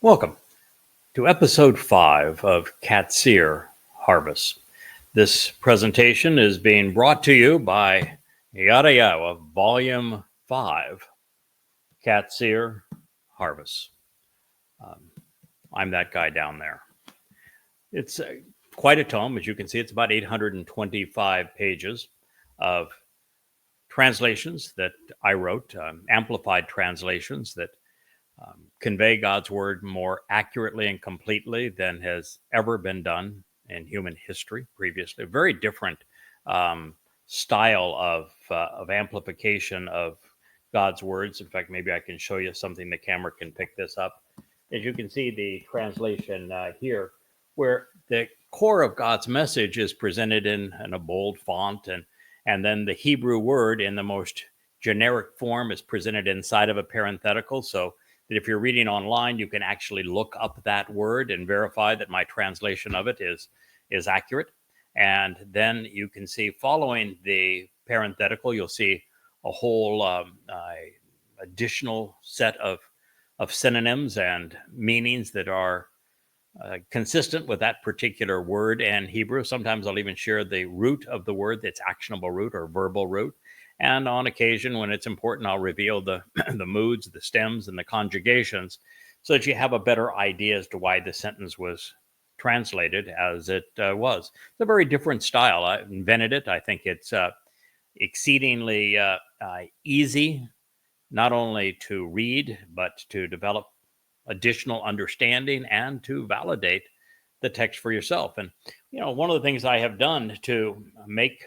Welcome to episode 5 of Qatsyr Harvest. This presentation is being brought to you by Yada Yahowah, Volume 5, Qatsyr Harvest. I'm that guy down there. It's quite a tome. As you can see, it's about 825 pages of translations that I wrote, amplified translations that convey God's word more accurately and completely than has ever been done in human history previously. A very different style of amplification of God's words. In fact, maybe I can show you something. The camera can pick this up. As you can see, the translation here, where the core of God's message is presented in a bold font, and then the Hebrew word in the most generic form is presented inside of a parenthetical, so that if you're reading online, you can actually look up that word and verify that my translation of it is accurate. And then you can see, following the parenthetical, you'll see a whole additional set of synonyms and meanings that are consistent with that particular word in Hebrew. Sometimes I'll even share the root of the word, its actionable root or verbal root. And on occasion, when it's important, I'll reveal the moods, the stems, and the conjugations, so that you have a better idea as to why the sentence was translated as it was. It's a very different style. I invented it. I think it's exceedingly easy, not only to read, but to develop additional understanding and to validate the text for yourself. And, one of the things I have done to make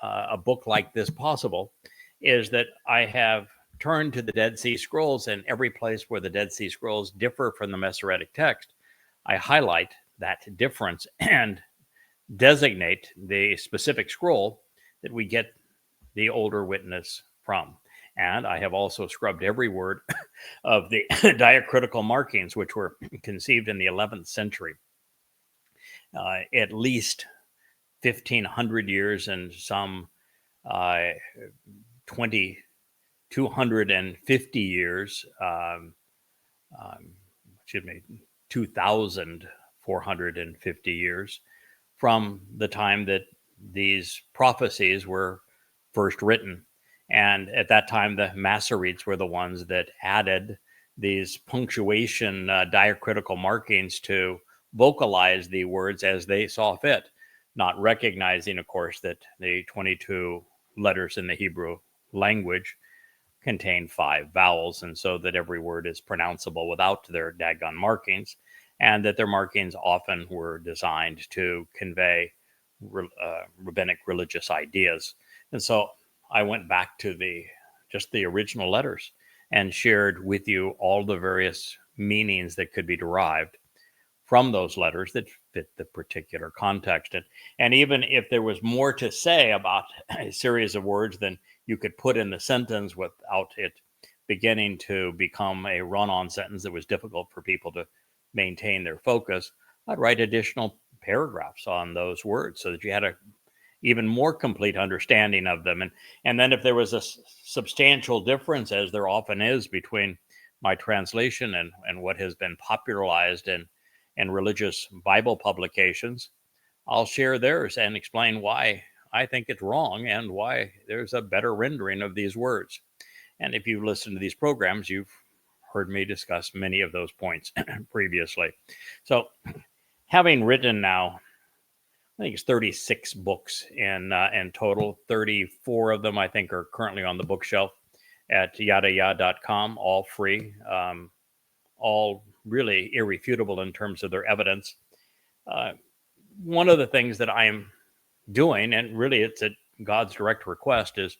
a book like this possible is that I have turned to the Dead Sea Scrolls, and every place where the Dead Sea Scrolls differ from the Masoretic text, I highlight that difference and designate the specific scroll that we get the older witness from. And I have also scrubbed every word of the diacritical markings, which were conceived in the 11th century, at least 1,500 years and some 2,250 years, 2,450 years from the time that these prophecies were first written. And at that time, the Masoretes were the ones that added these punctuation diacritical markings to vocalize the words as they saw fit, not recognizing, of course, that the 22 letters in the Hebrew language contain 5 vowels, and so that every word is pronounceable without their daggone markings, and that their markings often were designed to convey rabbinic religious ideas. And so I went back to just the original letters and shared with you all the various meanings that could be derived from those letters that fit the particular context. And even if there was more to say about a series of words than you could put in the sentence without it beginning to become a run-on sentence that was difficult for people to maintain their focus, I'd write additional paragraphs on those words so that you had a even more complete understanding of them. And then if there was a substantial difference, as there often is, between my translation and what has been popularized in religious Bible publications, I'll share theirs and explain why I think it's wrong and why there's a better rendering of these words. And if you've listened to these programs, you've heard me discuss many of those points previously. So having written now, I think it's 36 books in total. 34 of them, I think, are currently on the bookshelf at yadayah.com, all free, all really irrefutable in terms of their evidence. One of the things that I am doing, and really it's at God's direct request, is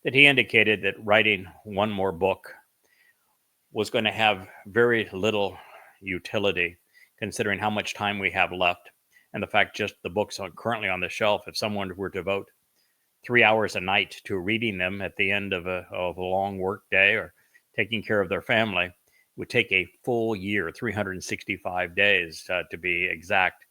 that he indicated that writing one more book was going to have very little utility, considering how much time we have left. And the fact just the books currently on the shelf, if someone were to devote 3 hours a night to reading them at the end of a long work day or taking care of their family, it would take a full year, 365 days to be exact,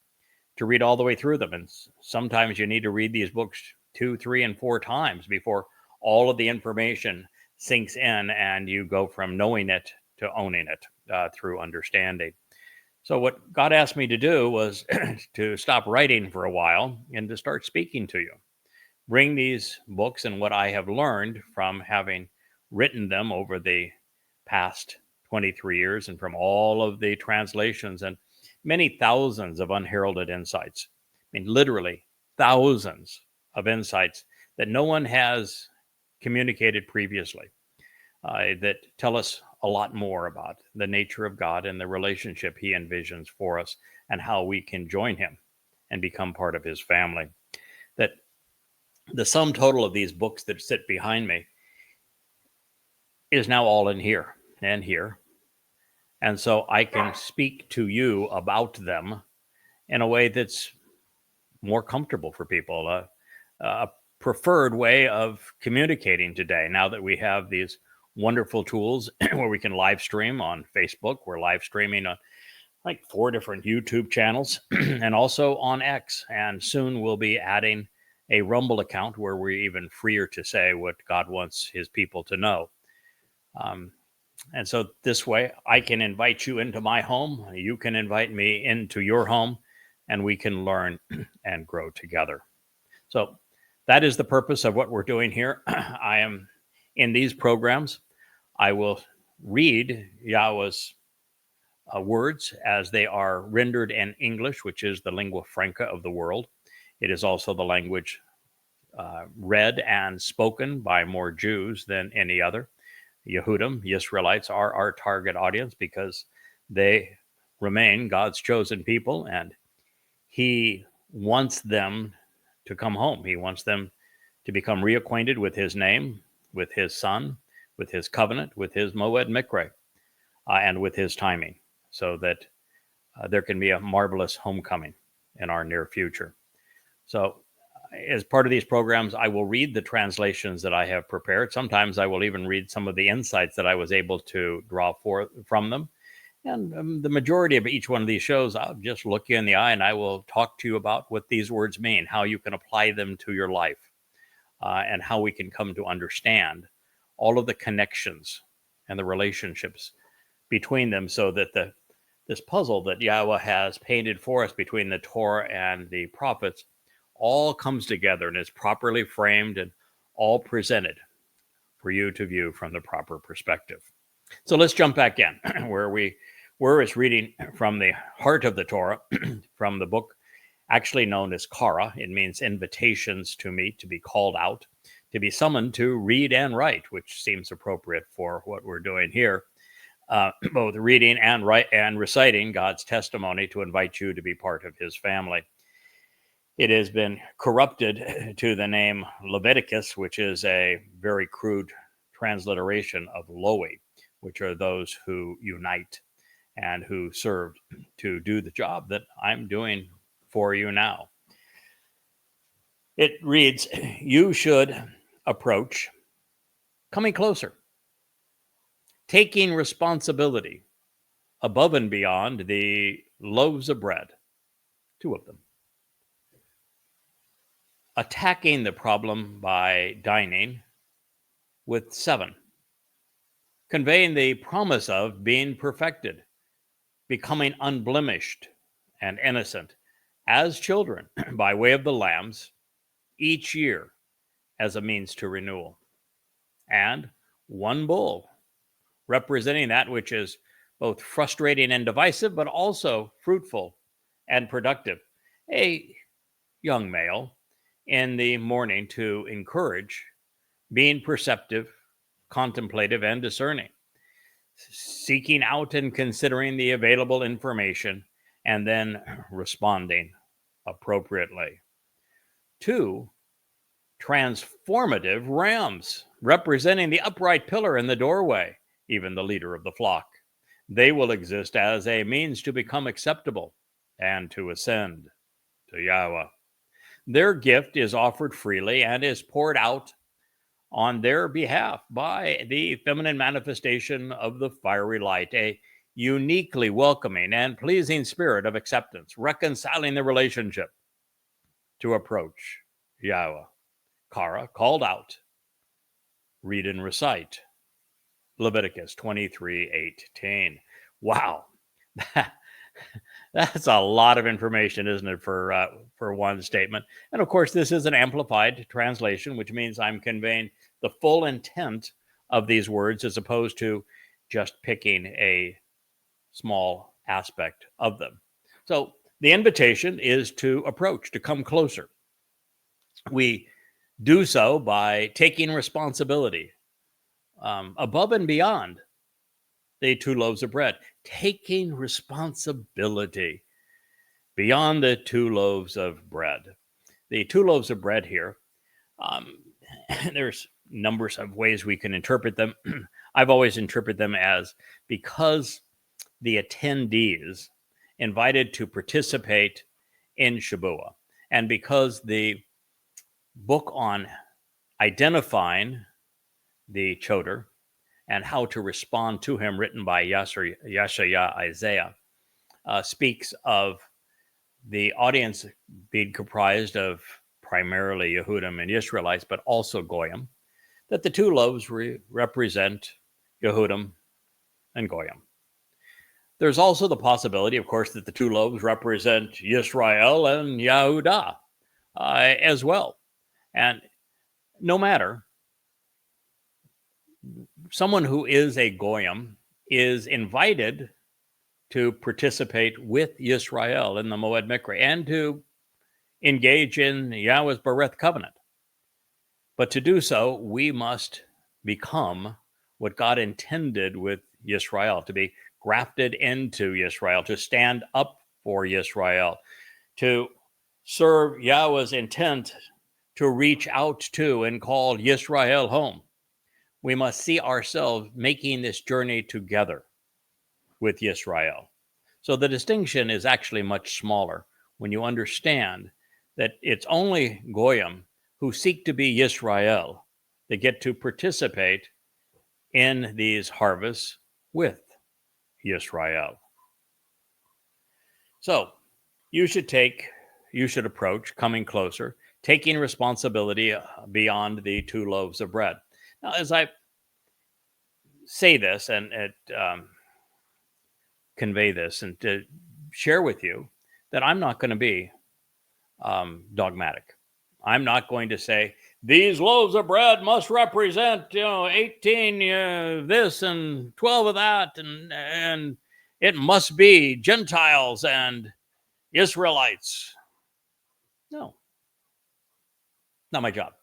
to read all the way through them. And sometimes you need to read these books 2, 3, and 4 times before all of the information sinks in and you go from knowing it to owning it through understanding. So what God asked me to do was to stop writing for a while and to start speaking to you. Bring these books and what I have learned from having written them over the past 23 years and from all of the translations and many thousands of unheralded insights. I mean, literally thousands of insights that no one has communicated previously, that tell us a lot more about the nature of God and the relationship he envisions for us and how we can join him and become part of his family. That the sum total of these books that sit behind me is now all in here and here. And so I can speak to you about them in a way that's more comfortable for people, a preferred way of communicating today. Now that we have these wonderful tools where we can live stream on Facebook, we're live streaming on like 4 different YouTube channels and also on X. And soon we'll be adding a Rumble account where we're even freer to say what God wants his people to know. And so this way I can invite you into my home. You can invite me into your home and we can learn and grow together. So that is the purpose of what we're doing here. I am in these programs. I will read Yahweh's words as they are rendered in English, which is the lingua franca of the world. It is also the language read and spoken by more Jews than any other. Yehudim, Israelites, are our target audience because they remain God's chosen people, and he wants them to come home. He wants them to become reacquainted with his name, with his son, with his covenant, with his Moed Mikre, and with his timing, so that there can be a marvelous homecoming in our near future. So as part of these programs, I will read the translations that I have prepared. Sometimes I will even read some of the insights that I was able to draw forth from them. And the majority of each one of these shows, I'll just look you in the eye and I will talk to you about what these words mean, how you can apply them to your life, and how we can come to understand all of the connections and the relationships between them, so that this puzzle that Yahweh has painted for us between the Torah and the prophets all comes together and is properly framed and all presented for you to view from the proper perspective. So let's jump back in where we were, is reading from the heart of the Torah, from the book actually known as Qara. It means invitations to meet, to be called out, to be summoned to read and write, which seems appropriate for what we're doing here. Both reading and reciting God's testimony to invite you to be part of his family. It has been corrupted to the name Leviticus, which is a very crude transliteration of Loe, which are those who unite and who served to do the job that I'm doing for you now. It reads, you should approach, coming closer, taking responsibility above and beyond the loaves of bread, 2 of them. Attacking the problem by dining with 7. Conveying the promise of being perfected, becoming unblemished and innocent as children by way of the lambs each year as a means to renewal. And 1 bull, representing that which is both frustrating and divisive, but also fruitful and productive. A young male in the morning to encourage being perceptive, contemplative, and discerning, seeking out and considering the available information, and then responding appropriately. 2, transformative rams, representing the upright pillar in the doorway, even the leader of the flock. They will exist as a means to become acceptable and to ascend to Yahweh. Their gift is offered freely and is poured out on their behalf by the feminine manifestation of the fiery light, a uniquely welcoming and pleasing spirit of acceptance, reconciling the relationship to approach Yahweh. Qara, called out, read and recite. Leviticus 23:18. Wow. That's a lot of information, isn't it, for one statement? And of course, this is an amplified translation, which means I'm conveying the full intent of these words as opposed to just picking a small aspect of them. So the invitation is to approach, to come closer. We do so by taking responsibility above and beyond the 2 loaves of bread, taking responsibility beyond the 2 loaves of bread. The 2 loaves of bread here, there's numbers of ways we can interpret them. I've always interpreted them as because the attendees invited to participate in Shabuah, and because the book on identifying the Choder and how to respond to him, written by Yeshaya Isaiah, speaks of the audience being comprised of primarily Yehudim and Israelites, but also Goyim, that the 2 loaves represent Yehudim and Goyim. There's also the possibility, of course, that the 2 loaves represent Yisrael and Yehudah as well. And no matter, someone who is a Goyim is invited to participate with Yisrael in the Moed Mikra and to engage in Yahweh's Bereth covenant. But to do so, we must become what God intended with Yisrael, to be grafted into Yisrael, to stand up for Yisrael, to serve Yahweh's intent to reach out to and call Yisrael home. We must see ourselves making this journey together with Yisrael. So the distinction is actually much smaller when you understand that it's only Goyim who seek to be Yisrael that get to participate in these harvests with Yisrael. So you should approach coming closer, taking responsibility beyond the 2 loaves of bread. Now, as I say this and convey this and to share with you that I'm not going to be dogmatic. I'm not going to say these loaves of bread must represent 18 this and 12 of that, and it must be Gentiles and Israelites. No, not my job.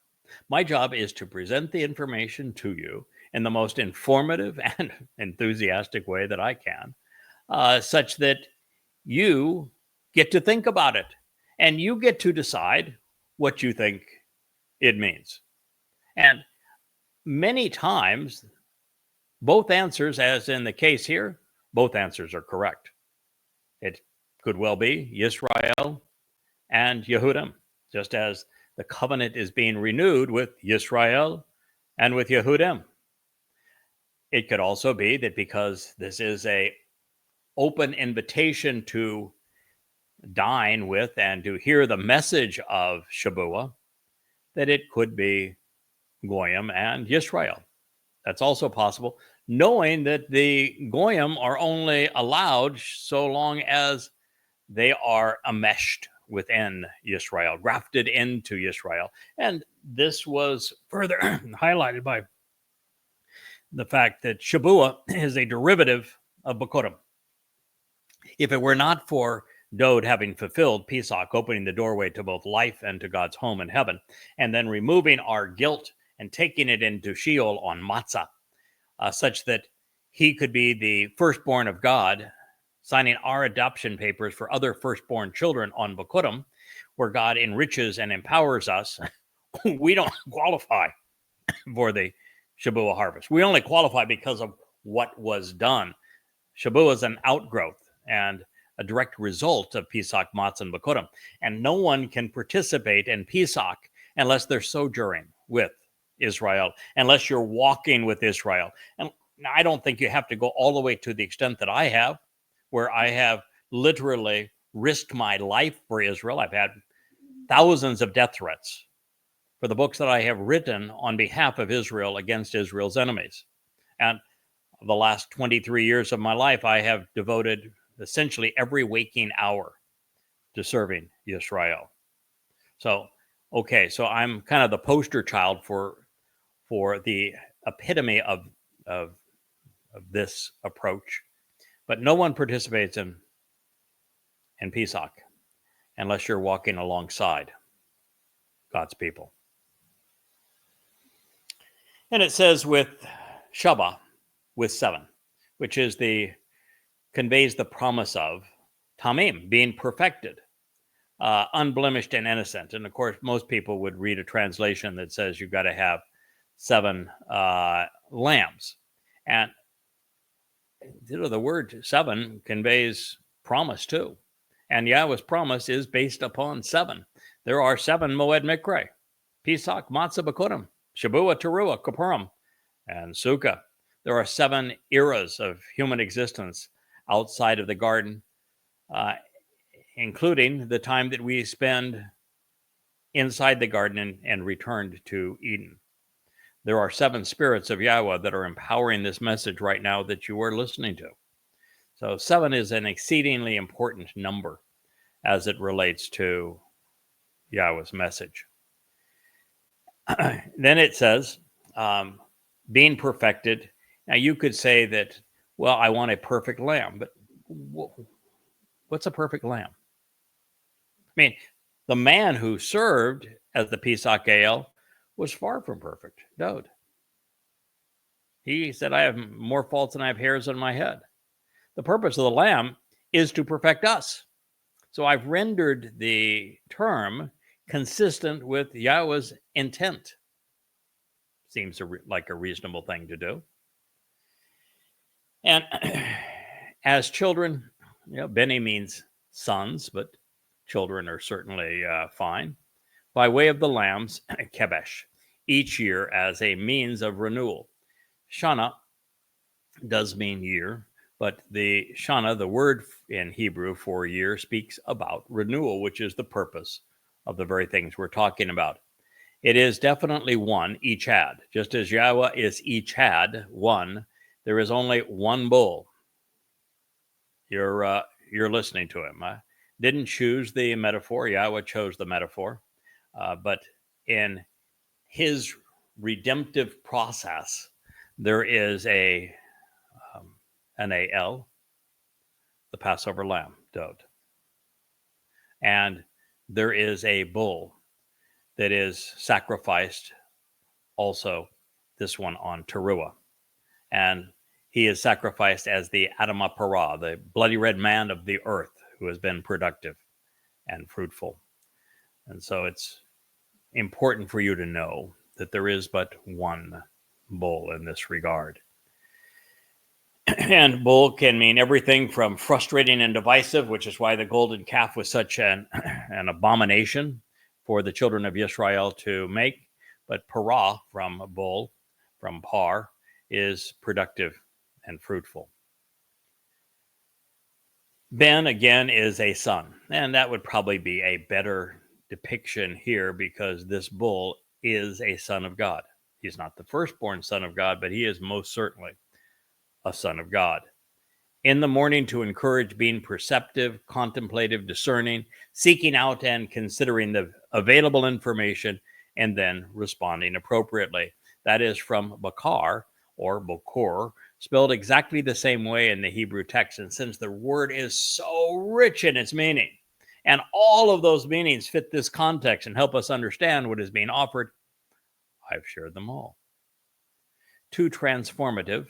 My job is to present the information to you in the most informative and enthusiastic way that I can, such that you get to think about it and you get to decide what you think it means. And many times, both answers, as in the case here, both answers are correct. It could well be Yisrael and Yehudim, just as the covenant is being renewed with Yisrael and with Yehudim. It could also be that because this is an open invitation to dine with and to hear the message of Shabuah, that it could be Goyim and Yisrael. That's also possible, knowing that the Goyim are only allowed so long as they are enmeshed within Yisrael, grafted into Yisrael. And this was further highlighted by the fact that Shabuah is a derivative of Bokurim. If it were not for Dod having fulfilled Pesach, opening the doorway to both life and to God's home in heaven, and then removing our guilt and taking it into Sheol on Matzah, such that he could be the firstborn of God, signing our adoption papers for other firstborn children on Bokurim, where God enriches and empowers us, we don't qualify for the Shabuah harvest. We only qualify because of what was done. Shabuah is an outgrowth and a direct result of Pesach, Matzah, and Bokurim. And no one can participate in Pesach unless they're sojourning with Israel, unless you're walking with Israel. And I don't think you have to go all the way to the extent that I have, where I have literally risked my life for Israel. I've had thousands of death threats for the books that I have written on behalf of Israel against Israel's enemies. And the last 23 years of my life, I have devoted essentially every waking hour to serving Yisrael. So, okay, so I'm kind of the poster child for the epitome of this approach, but no one participates in Pesach unless you're walking alongside God's people. And it says with Shabat, with 7, which is conveys the promise of Tamim, being perfected, unblemished and innocent. And of course, most people would read a translation that says you've got to have 7 lambs. And the word 7 conveys promise too. And Yahweh's promise is based upon 7. There are 7 Moed Mikre, Pesach, Matzah, Bikurim, Shavua, Teruah, Kippurim, and Sukkah. There are 7 eras of human existence outside of the garden, including the time that we spend inside the garden and returned to Eden. There are 7 spirits of Yahweh that are empowering this message right now that you are listening to. So 7 is an exceedingly important number as it relates to Yahweh's message. Then it says, being perfected. Now you could say that, well, I want a perfect lamb, but what's a perfect lamb? I mean, the man who served as the Pesach Gael was far from perfect. Dode. He said, I have more faults than I have hairs on my head. The purpose of the lamb is to perfect us. So I've rendered the term consistent with Yahweh's intent. Seems like a reasonable thing to do. And as children, Beni means sons, but children are certainly fine. By way of the lambs, Kebesh, each year as a means of renewal. Shana does mean year, but the Shana, the word in Hebrew for year, speaks about renewal, which is the purpose of the very things we're talking about. It is definitely one, each had. Just as Yahweh is each had, one, there is only one bull. You're listening to him. I didn't choose the metaphor. Yahweh chose the metaphor. But in his redemptive process, there is an AL, the Passover lamb, Dod. And there is a bull that is sacrificed also, this one on Teruah. And he is sacrificed as the Adamah Parah, the bloody red man of the earth who has been productive and fruitful. And so it's important for you to know that there is but one bull in this regard. And bull can mean everything from frustrating and divisive, which is why the golden calf was such an abomination for the children of Israel to make. But parah, from bull, from par, is productive and fruitful. Ben, again, is a son. And that would probably be a better depiction here because this bull is a son of God. He's not the firstborn son of God, but he is most certainly a son of God. In the morning, to encourage being perceptive, contemplative, discerning, seeking out and considering the available information, and then responding appropriately. That is from Bakar or Bokor, spelled exactly the same way in the Hebrew text. And since the word is so rich in its meaning, and all of those meanings fit this context and help us understand what is being offered, I've shared them all. 2 transformative,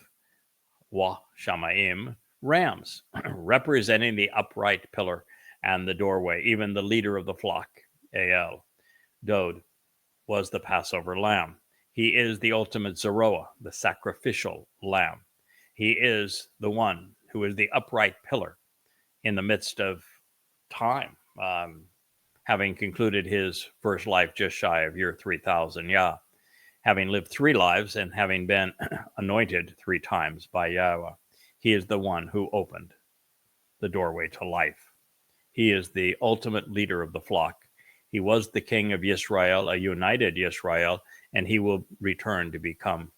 Wa Shamayim, rams, representing the upright pillar and the doorway, even the leader of the flock, Al. Dod was the Passover lamb. He is the ultimate Zeroah, the sacrificial lamb. He is the one who is the upright pillar in the midst of time, having concluded his first life just shy of year 3000, having lived 3 lives and having been anointed 3 times by Yahweh. He is the one who opened the doorway to life. He is the ultimate leader of the flock. He was the king of Yisrael, a united Yisrael, and he will return to become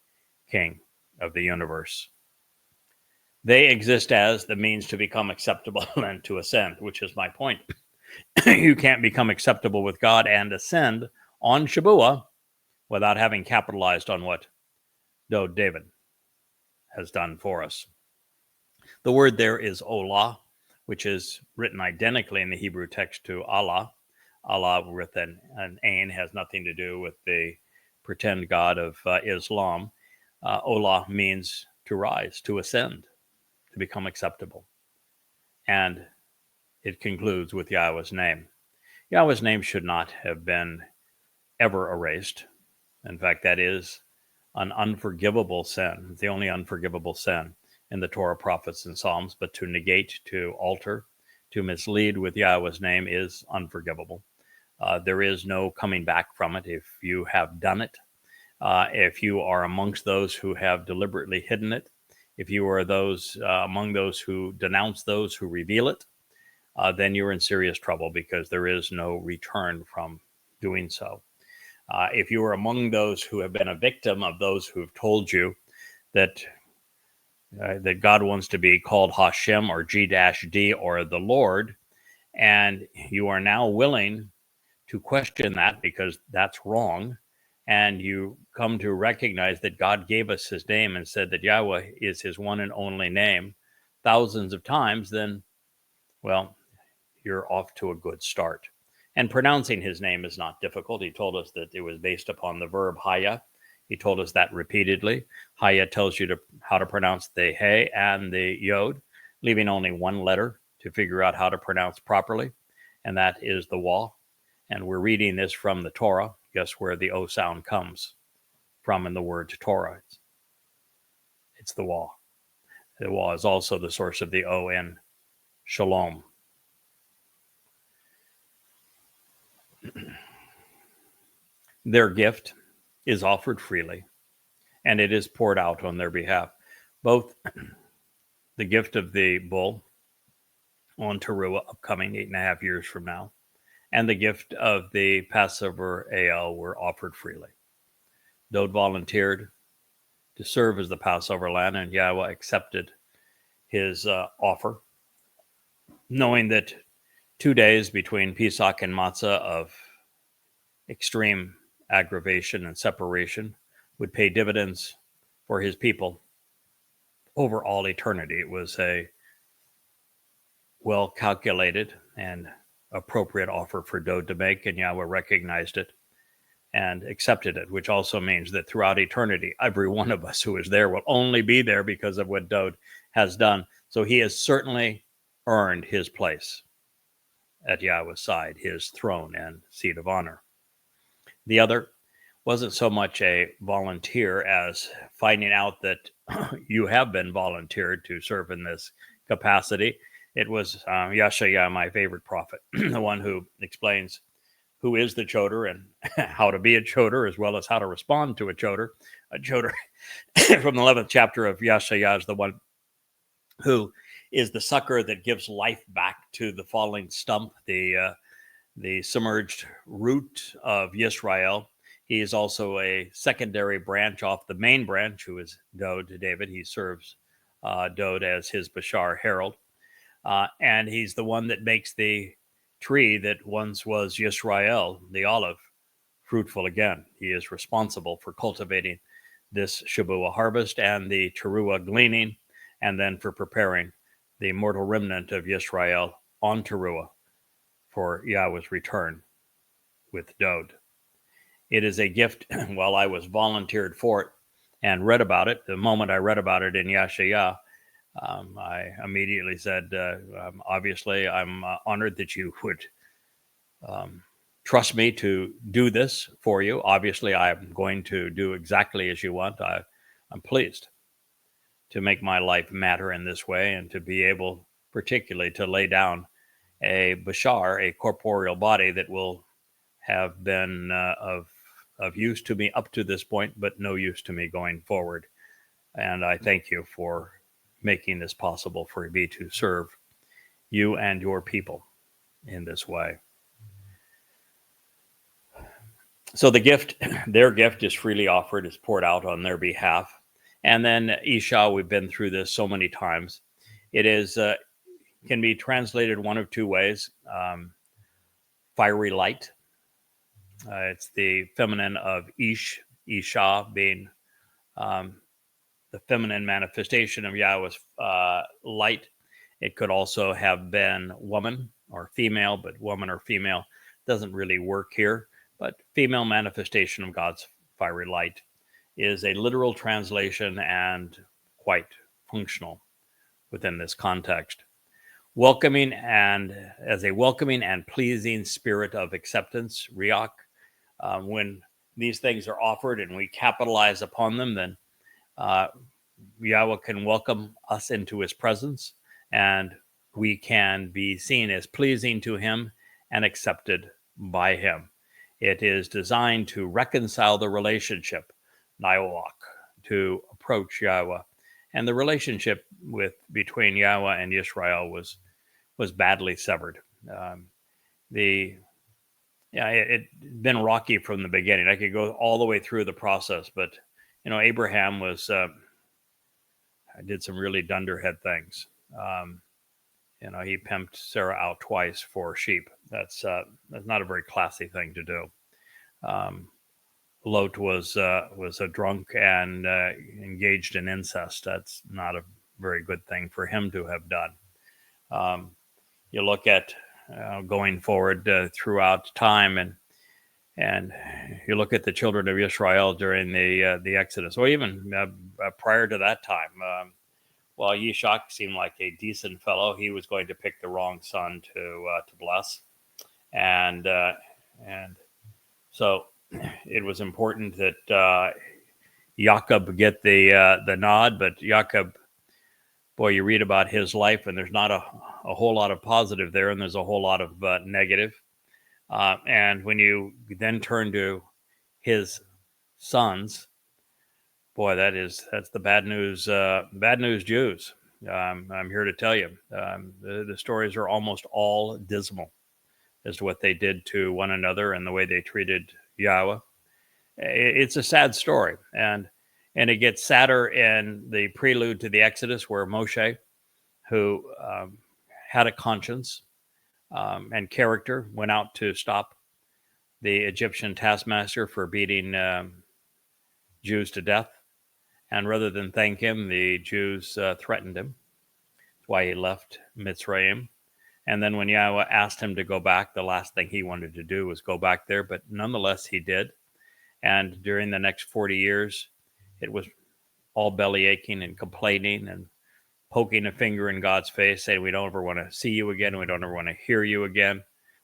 king of the universe. They exist as the means to become acceptable and to ascend, which is my point. You can't become acceptable with God and ascend on Shabuah without having capitalized on what David has done for us. The word there is Olah, which is written identically in the Hebrew text to Allah. Allah with an ain has nothing to do with the pretend god of Islam. Olah means to rise, to ascend, to become acceptable. And it concludes with Yahweh's name. Yahweh's name should not have been ever erased. In fact, that is an unforgivable sin, the only unforgivable sin in the Torah, prophets, and Psalms. But to negate, to alter, to mislead with Yahweh's name is unforgivable. There is no coming back from it if you have done it. If you are amongst those who have deliberately hidden it, if you are those among those who denounce those who reveal it, then you're in serious trouble, because there is no return from doing so. If you are among those who have been a victim of those who have told you that that God wants to be called Hashem or G-D or the Lord, and you are now willing to question that because that's wrong, and you come to recognize that God gave us his name and said that Yahweh is his one and only name thousands of times, then, well, you're off to a good start. And pronouncing his name is not difficult. He told us that it was based upon the verb haya. He told us that repeatedly. Haya tells you how to pronounce the he and the yod, leaving only one letter to figure out how to pronounce properly, and that is the wa. And we're reading this from the Torah. Guess where the O sound comes from in the word Torah? It's the wa. The wa is also the source of the O in shalom. Their gift is offered freely, and it is poured out on their behalf. Both the gift of the bull on Towrah, upcoming 8.5 years from now, and the gift of the Passover Ale were offered freely. Dode volunteered to serve as the Passover lamb, and Yahweh accepted his offer, knowing that 2 days between Pesach and Matzah of extreme aggravation and separation would pay dividends for his people over all eternity. It was a well-calculated and appropriate offer for Dode to make, and Yahweh recognized it and accepted it, which also means that throughout eternity, every one of us who is there will only be there because of what Dode has done. So he has certainly earned his place at Yahweh's side, his throne and seat of honor. The other wasn't so much a volunteer as finding out that you have been volunteered to serve in this capacity. It was Yashaya, my favorite prophet, the one who explains who is the choder and how to be a choder, as well as how to respond to a choder. A choder from the 11th chapter of Yashaya is the one who is the sucker that gives life back to the falling stump, the submerged root of Yisrael. He is also a secondary branch off the main branch, who is Dode, David. He serves Dode as his Bashar herald. And he's the one that makes the tree that once was Yisrael, the olive, fruitful again. He is responsible for cultivating this Shabuah harvest and the Teruah gleaning, and then for preparing the mortal remnant of Yisrael on Teruah for Yahweh's return with Dode. It is a gift. While I was volunteered for it and read about it, the moment I read about it in Yashaya, I immediately said, obviously, I'm honored that you would trust me to do this for you. Obviously, I'm going to do exactly as you want. I'm pleased to make my life matter in this way, and to be able particularly to lay down a bashar, a corporeal body that will have been of use to me up to this point, but no use to me going forward. And I thank you for making this possible for me to serve you and your people in this way. So the gift, their gift is freely offered, is poured out on their behalf. And then Isha, we've been through this so many times. It is can be translated one of two ways. Fiery light. It's the feminine of Isha being the feminine manifestation of Yahweh's light. It could also have been woman or female, but woman or female doesn't really work here. But female manifestation of God's fiery light is a literal translation and quite functional within this context. Welcoming and as a welcoming and pleasing spirit of acceptance, riach. When these things are offered and we capitalize upon them, then Yahweh can welcome us into his presence, and we can be seen as pleasing to him and accepted by him. It is designed to reconcile the relationship, Naiwak, to approach Yahweh. And the relationship between Yahweh and Israel was badly severed. It'd been rocky from the beginning. I could go all the way through the process, but Abraham did some really dunderhead things. He pimped Sarah out twice for sheep. That's not a very classy thing to do. Lot was a drunk and engaged in incest. That's not a very good thing for him to have done. You look at going forward throughout time, and you look at the children of Israel during the Exodus, or even prior to that time. While Yishak seemed like a decent fellow, he was going to pick the wrong son to bless, and so it was important that Jacob get the nod. But Jacob, boy, you read about his life, and there's not a whole lot of positive there, and there's a whole lot of negative. And when you then turn to his sons, boy, that's the bad news. Bad news Jews. I'm here to tell you, the stories are almost all dismal as to what they did to one another and the way they treated Yahweh. It's a sad story, and it gets sadder in the prelude to the Exodus, where Moshe, who had a conscience and character, went out to stop the Egyptian taskmaster for beating Jews to death. And rather than thank him, the Jews threatened him. That's why he left Mitzrayim. And then when Yahweh asked him to go back, the last thing he wanted to do was go back there. But nonetheless, he did. And during the next 40 years, it was all belly aching and complaining and poking a finger in God's face, saying, we don't ever want to see you again. We don't ever want to hear you again.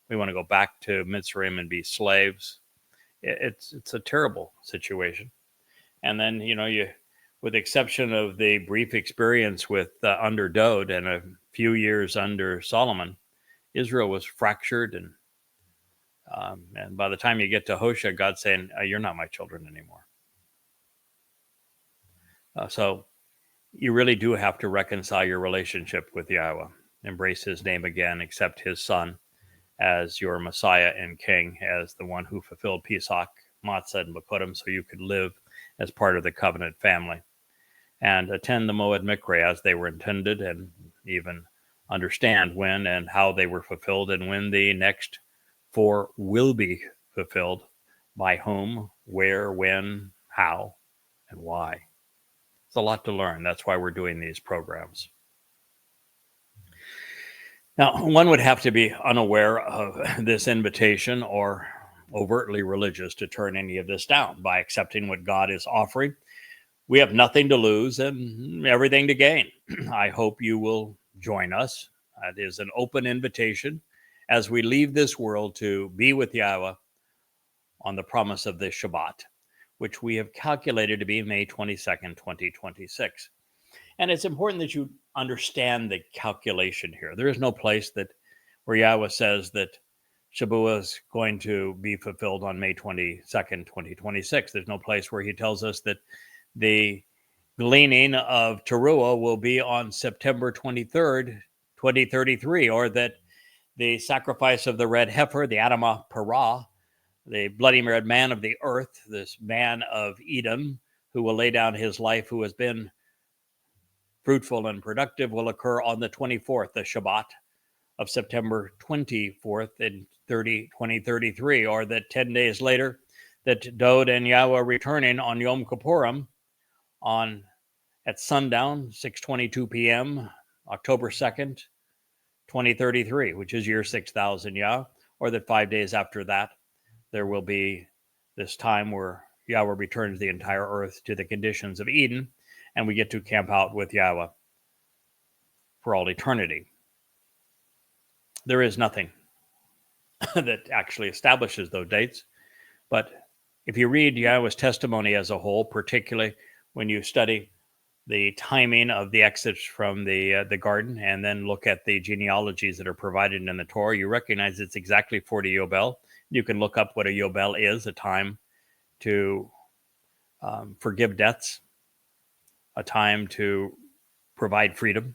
We want to go back to Mitzrayim and be slaves. It's a terrible situation. And then, with the exception of the brief experience with under Dode and a few years under Solomon, Israel was fractured. And by the time you get to Hosea, God's saying, you're not my children anymore. So you really do have to reconcile your relationship with Yahweh, embrace his name again, accept his son as your Messiah and King, as the one who fulfilled Pesach, Matzah, and Bekurim, so you could live as part of the covenant family, and attend the Moed Mikre as they were intended, and even understand when and how they were fulfilled, and when the next 4 will be fulfilled, by whom, where, when, how, and why. It's a lot to learn. That's why we're doing these programs. Now, one would have to be unaware of this invitation or overtly religious to turn any of this down by accepting what God is offering. We have nothing to lose and everything to gain. I hope you will join us. It is an open invitation as we leave this world to be with Yahweh on the promise of this Shabat, which we have calculated to be May 22nd, 2026. And it's important that you understand the calculation here. There is no place where Yahweh says that Shabuah is going to be fulfilled on May 22nd, 2026. There's no place where he tells us that the gleaning of Teruah will be on September 23rd, 2033, or that the sacrifice of the red heifer, the Adamah Parah, the bloody red man of the earth, this man of Edom, who will lay down his life, who has been fruitful and productive, will occur on the 24th, the Shabat of September 24th in 2033, or that 10 days later, that Dod and Yahweh returning on Yom Kippurim at sundown, 6:22 p.m., October 2nd, 2033, which is year 6000 Yah, or that 5 days after that, there will be this time where Yahweh returns the entire earth to the conditions of Eden, and we get to camp out with Yahweh for all eternity. There is nothing that actually establishes those dates, but if you read Yahweh's testimony as a whole, particularly when you study the timing of the exits from the garden, and then look at the genealogies that are provided in the Torah, you recognize it's exactly 40 Yobel. You can look up what a Yobel is, a time to forgive debts, a time to provide freedom,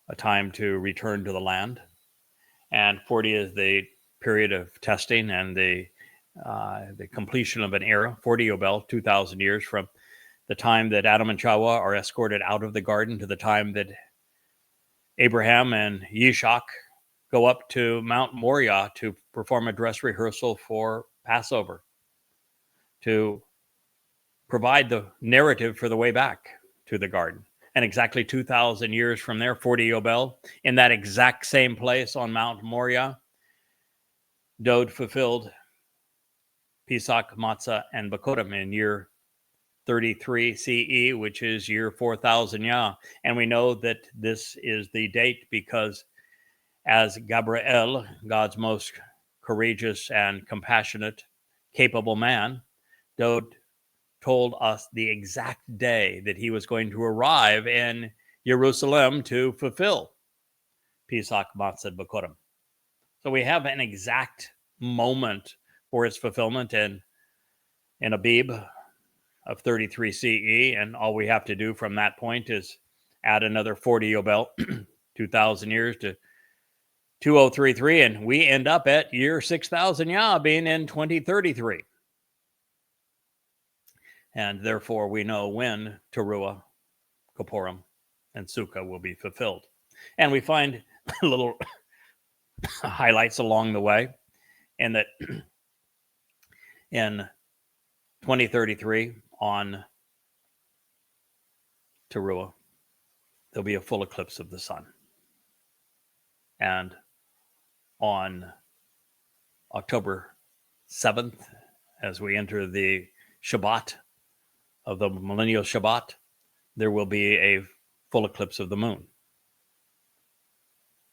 a time to return to the land. And 40 is the period of testing and the completion of an era. 40 Yobel, 2,000 years from the time that Adam and Chawah are escorted out of the garden to the time that Abraham and Yishak go up to Mount Moriah to perform a dress rehearsal for Passover, to provide the narrative for the way back to the garden. And exactly 2,000 years from there, 40 Yobel, in that exact same place on Mount Moriah, Dod fulfilled Pesach, Matzah, and Bakodim in year 33 CE, which is year 4000 Yah. And we know that this is the date because as Gabriel, God's most courageous and compassionate, capable man, Dod told us the exact day that he was going to arrive in Jerusalem to fulfill Pesach, Matzah, Bakodim. So we have an exact moment for its fulfillment in Abib of 33 CE, and all we have to do from that point is add another 40 Yobel, 2,000 years to 2033, and we end up at year 6000 Yah, being in 2033. And therefore, we know when Towrah, Kippurim, and Sukkah will be fulfilled. And we find little highlights along the way, and that in 2033 on Towrah, there'll be a full eclipse of the sun. And on October 7th, as we enter the Shabat of the millennial Shabat, there will be a full eclipse of the moon.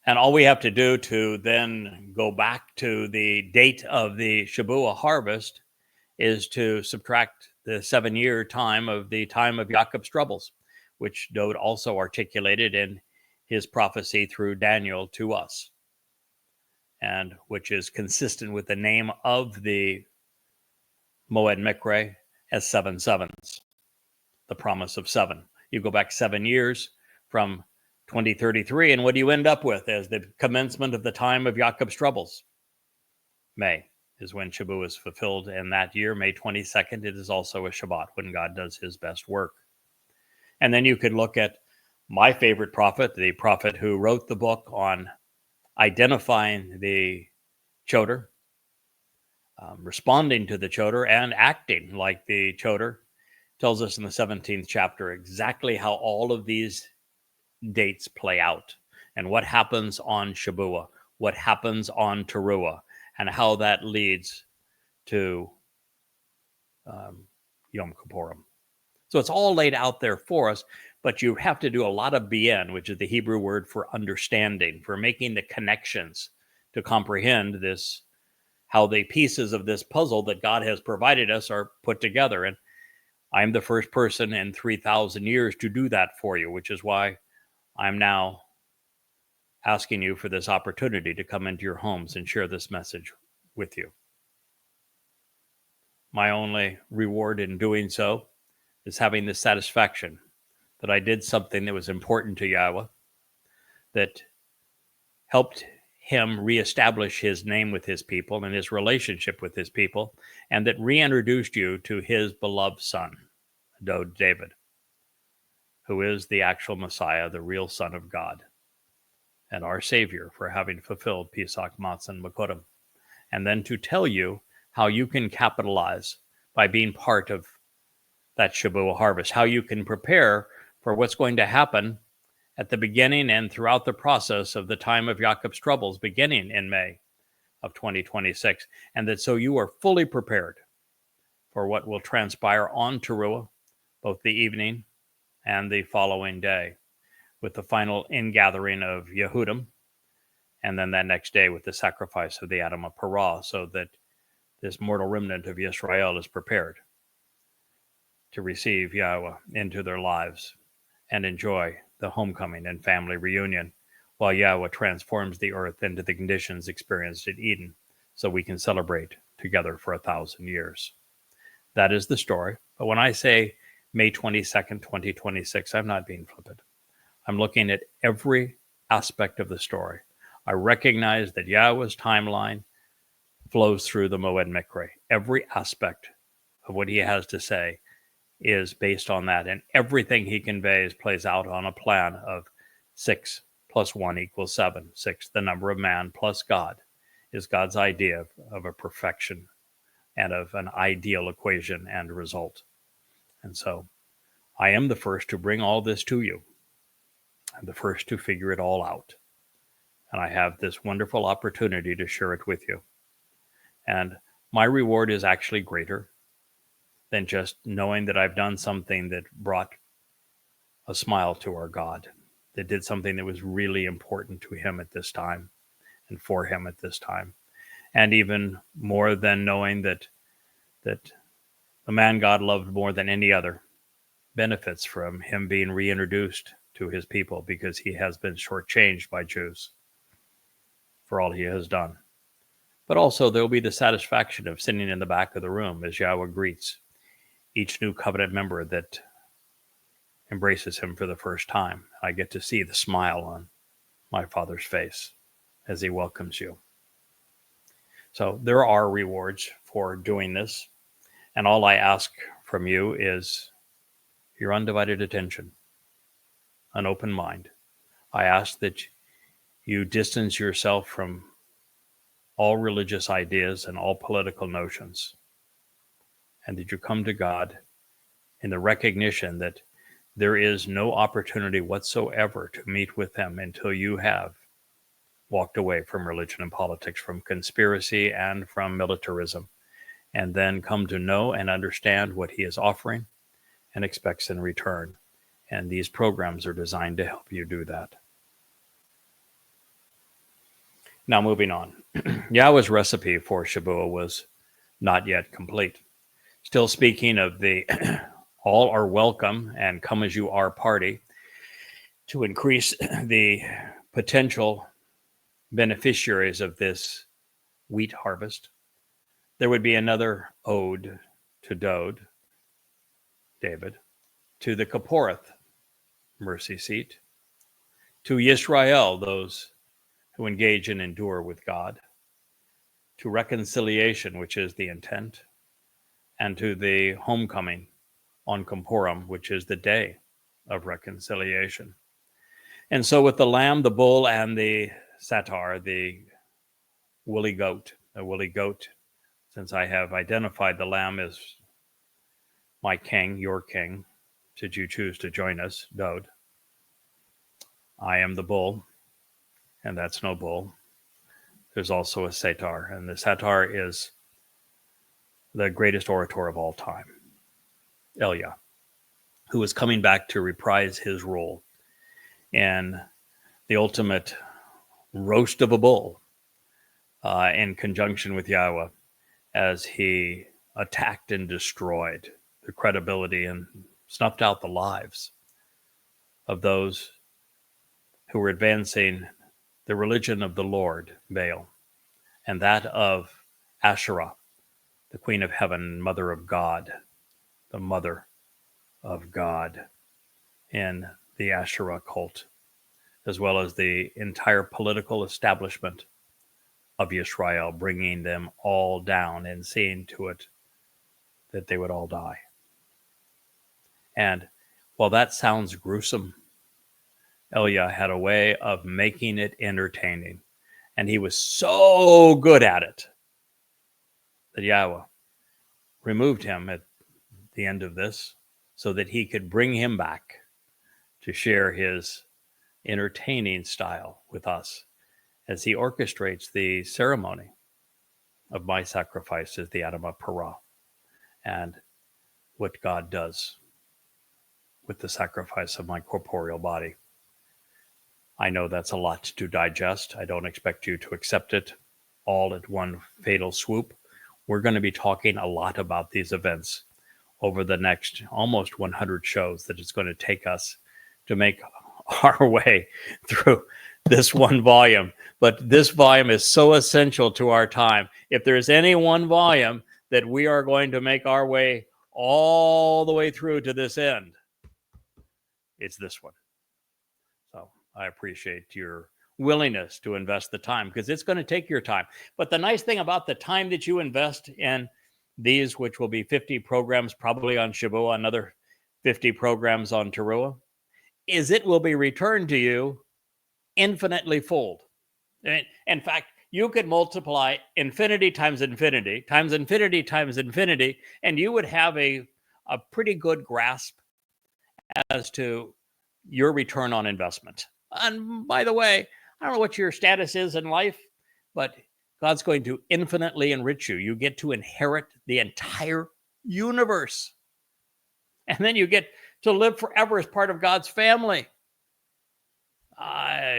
And all we have to do to then go back to the date of the Shabuah harvest is to subtract the 7-year time of the time of Jacob's troubles, which Dod also articulated in his prophecy through Daniel to us, and which is consistent with the name of the Moed Mikre as 7 sevens, the promise of 7. You go back 7 years from 2033, and what do you end up with as the commencement of the time of Jacob's troubles? May is when Shabuah is fulfilled, and that year, May 22nd, it is also a Shabbat, when God does his best work. And then you could look at my favorite prophet, the prophet who wrote the book on identifying the Choder, responding to the Choder, and acting like the Choder, tells us in the 17th chapter exactly how all of these dates play out, and what happens on Shabuah, what happens on Towrah, and how that leads to Yom Kippurim. So it's all laid out there for us, but you have to do a lot of bien, which is the Hebrew word for understanding, for making the connections to comprehend this, how the pieces of this puzzle that God has provided us are put together. And I'm the first person in 3,000 years to do that for you, which is why I'm now asking you for this opportunity to come into your homes and share this message with you. My only reward in doing so is having the satisfaction that I did something that was important to Yahweh, that helped him reestablish his name with his people and his relationship with his people, and that reintroduced you to his beloved Son. David, who is the actual Messiah, the real Son of God, and our Savior for having fulfilled Pesach, Matzah, and Makotim. And then to tell you how you can capitalize by being part of that Shabuah harvest, how you can prepare for what's going to happen at the beginning and throughout the process of the time of Jacob's troubles, beginning in May of 2026, and that so you are fully prepared for what will transpire on Towrah, both the evening and the following day, with the final ingathering of Yehudim, and then that next day with the sacrifice of the Adam of Parah, so that this mortal remnant of Yisrael is prepared to receive Yahweh into their lives and enjoy the homecoming and family reunion, while Yahweh transforms the earth into the conditions experienced at Eden, so we can celebrate together for 1,000 years. That is the story. But when I say May 22nd, 2026, I'm not being flippant. I'm looking at every aspect of the story. I recognize that Yahweh's timeline flows through the Moed Mikre. Every aspect of what he has to say is based on that, and everything he conveys plays out on a plan of 6 plus 1 equals 7. 6, the number of man, plus God, is God's idea of a perfection and of an ideal equation and result. And so I am the first to bring all this to you. I'm the first to figure it all out. And I have this wonderful opportunity to share it with you. And my reward is actually greater than just knowing that I've done something that brought a smile to our God, that did something that was really important to him at this time and for him at this time. And even more than knowing that the man God loved more than any other benefits from him being reintroduced to his people, because he has been shortchanged by Jews for all he has done. But also there will be the satisfaction of sitting in the back of the room as Yahweh greets each new covenant member that embraces him for the first time. I get to see the smile on my Father's face as he welcomes you. So there are rewards for doing this. And all I ask from you is your undivided attention, an open mind. I ask that you distance yourself from all religious ideas and all political notions, and that you come to God in the recognition that there is no opportunity whatsoever to meet with him until you have walked away from religion and politics, from conspiracy and from militarism, and then come to know and understand what he is offering and expects in return. And these programs are designed to help you do that. Now, moving on. Yahweh's recipe for Shabuah was not yet complete. Still speaking of the all are welcome and come as you are party to increase the potential beneficiaries of this wheat harvest, there would be another ode to David, to the Kaporeth, mercy seat, to Yisrael, those who engage and endure with God, to reconciliation, which is the intent, and to the homecoming on Kippurim, which is the day of reconciliation. And so with the lamb, the bull, and the satar, the woolly goat, since I have identified the lamb as my king, your king, should you choose to join us, Dode. I am the bull, and that's no bull. There's also a satar, and the satar is the greatest orator of all time, Elia, who is coming back to reprise his role in the ultimate roast of a bull in conjunction with Yahweh, as he attacked and destroyed the credibility and snuffed out the lives of those who were advancing the religion of the Lord, Baal, and that of Asherah, the Queen of Heaven, Mother of God, the Mother of God in the Asherah cult, as well as the entire political establishment of Israel, bringing them all down and seeing to it that they would all die. And while that sounds gruesome, Elia had a way of making it entertaining. And he was so good at it that Yahweh removed him at the end of this so that he could bring him back to share his entertaining style with us as he orchestrates the ceremony of my sacrifice as the Adamah Parah and what God does with the sacrifice of my corporeal body. I know that's a lot to digest. I don't expect you to accept it all at one fatal swoop. We're going to be talking a lot about these events over the next almost 100 shows that it's going to take us to make our way through this one volume. But this volume is so essential to our time. If there's any one volume that we are going to make our way all the way through to this end, it's this one. So I appreciate your willingness to invest the time, because it's going to take your time. But the nice thing about the time that you invest in these, which will be 50 programs probably on Shavuot, another 50 programs on Towrah, is it will be returned to you infinitely fold. In fact, you could multiply infinity times infinity times infinity times infinity, and you would have a pretty good grasp as to your return on investment. And by the way, I don't know what your status is in life, but God's going to infinitely enrich you. You get to inherit the entire universe. And then you get to live forever as part of God's family.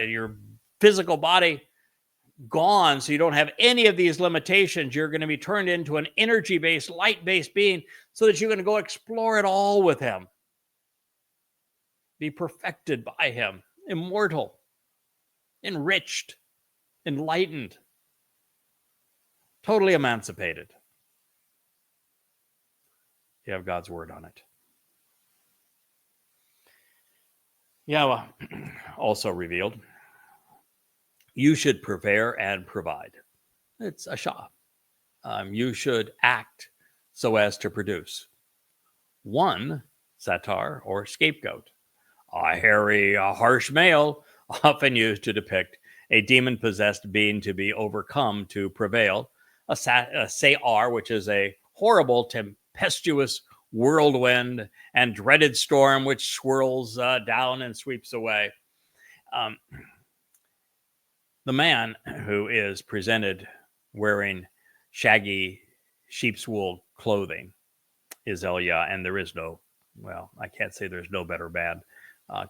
Your physical body gone, so you don't have any of these limitations. You're going to be turned into an energy-based, light-based being so that you're going to go explore it all with him. Be perfected by him, immortal, enriched, enlightened, totally emancipated. You have God's word on it. Yahweh also revealed, you should prepare and provide. It's a shah. You should act so as to produce one satar or scapegoat, a hairy, harsh male, often used to depict a demon-possessed being to be overcome to prevail, a sayar, which is a horrible, tempestuous whirlwind and dreaded storm which swirls down and sweeps away. The man who is presented wearing shaggy sheep's wool clothing is Elia, and there is no, well, I can't say there's no better bad.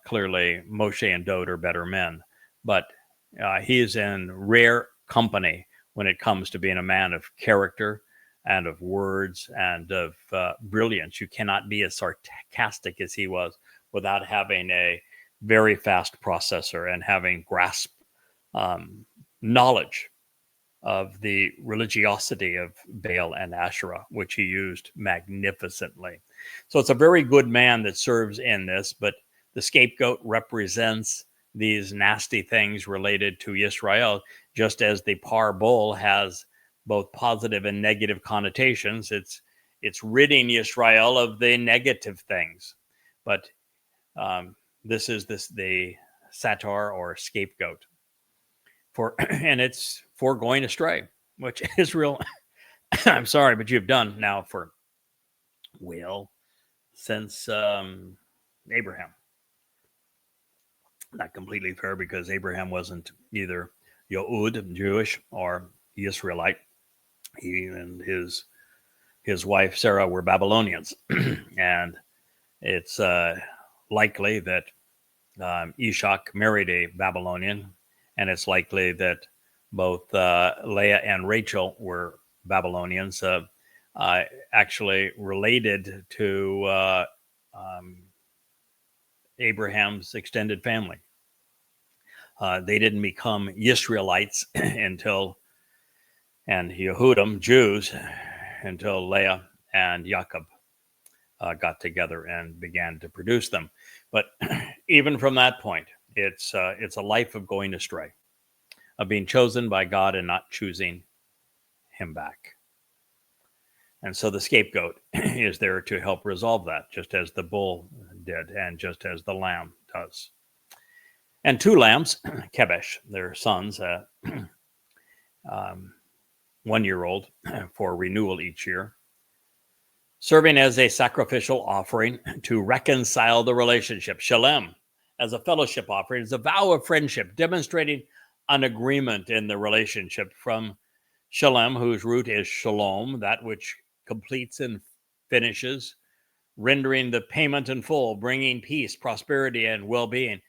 Clearly, Moshe and Dode are better men, but he is in rare company when it comes to being a man of character and of words and of brilliance. You cannot be as sarcastic as he was without having a very fast processor and having grasp knowledge of the religiosity of Baal and Asherah, which he used magnificently. So it's a very good man that serves in this, but the scapegoat represents these nasty things related to Israel, just as the par bull has both positive and negative connotations. It's ridding Israel of the negative things. But this is the satar or scapegoat. And it's for going astray, which Israel, I'm sorry, but you've done now for, well, since Abraham. Not completely fair, because Abraham wasn't either Yehud, Jewish, or Israelite. He and his wife Sarah were Babylonians, and it's likely that Ishak married a Babylonian, and it's likely that both Leah and Rachel were Babylonians, actually related to Abraham's extended family. They didn't become Israelites until, and Yehudim, Jews, until Leah and Jacob got together and began to produce them. But even from that point, it's a life of going astray, of being chosen by God and not choosing him back. And so the scapegoat is there to help resolve that, just as the bull did, and just as the lamb does. And 2 lambs, Kebesh, their sons, 1-year-old, for renewal each year, serving as a sacrificial offering to reconcile the relationship. Shalem, as a fellowship offering, is a vow of friendship, demonstrating an agreement in the relationship. From Shalem, whose root is shalom, that which completes and finishes, rendering the payment in full, bringing peace, prosperity, and well-being,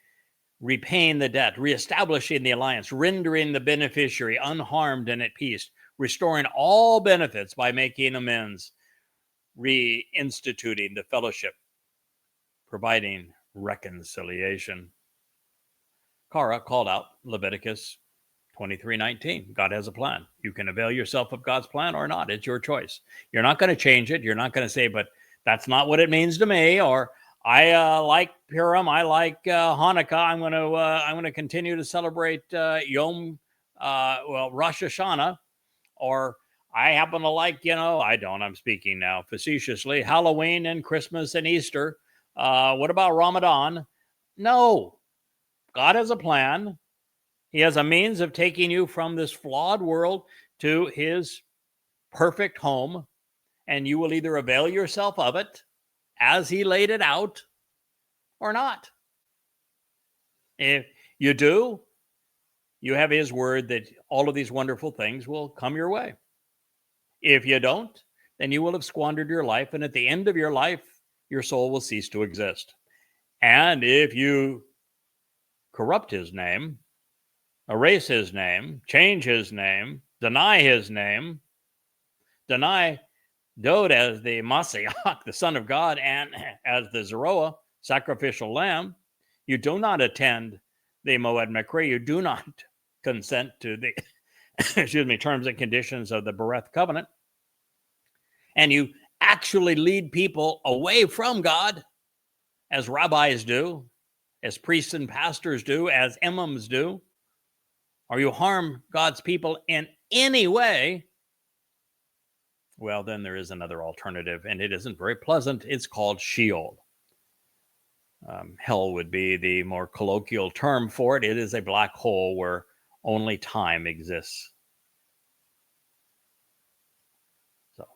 repaying the debt, reestablishing the alliance, rendering the beneficiary unharmed and at peace, restoring all benefits by making amends, reinstituting the fellowship, providing reconciliation. Kara called out Leviticus 23:19. God has a plan. You can avail yourself of God's plan or not. It's your choice. You're not going to change it. You're not going to say, but that's not what it means to me, or I like Purim, I like Hanukkah. I'm going to continue to celebrate Rosh Hashanah, or I happen to like, I don't. I'm speaking now facetiously, Halloween and Christmas and Easter. What about Ramadan? No, God has a plan. He has a means of taking you from this flawed world to his perfect home, and you will either avail yourself of it as he laid it out or not. If you do, you have his word that all of these wonderful things will come your way. If you don't, then you will have squandered your life, and at the end of your life, your soul will cease to exist. And if you corrupt his name, erase his name, change his name, deny his name, deny Dod as the Masiach, the Son of God, and as the Zeroah, sacrificial lamb, you do not attend the Moed Mekri, you do not consent to the terms and conditions of the Bereth covenant, and you actually lead people away from God, as rabbis do, as priests and pastors do, as imams do, or you harm God's people in any way, well, then there is another alternative, and it isn't very pleasant. It's called Sheol. Hell would be the more colloquial term for it. It is a black hole where only time exists. So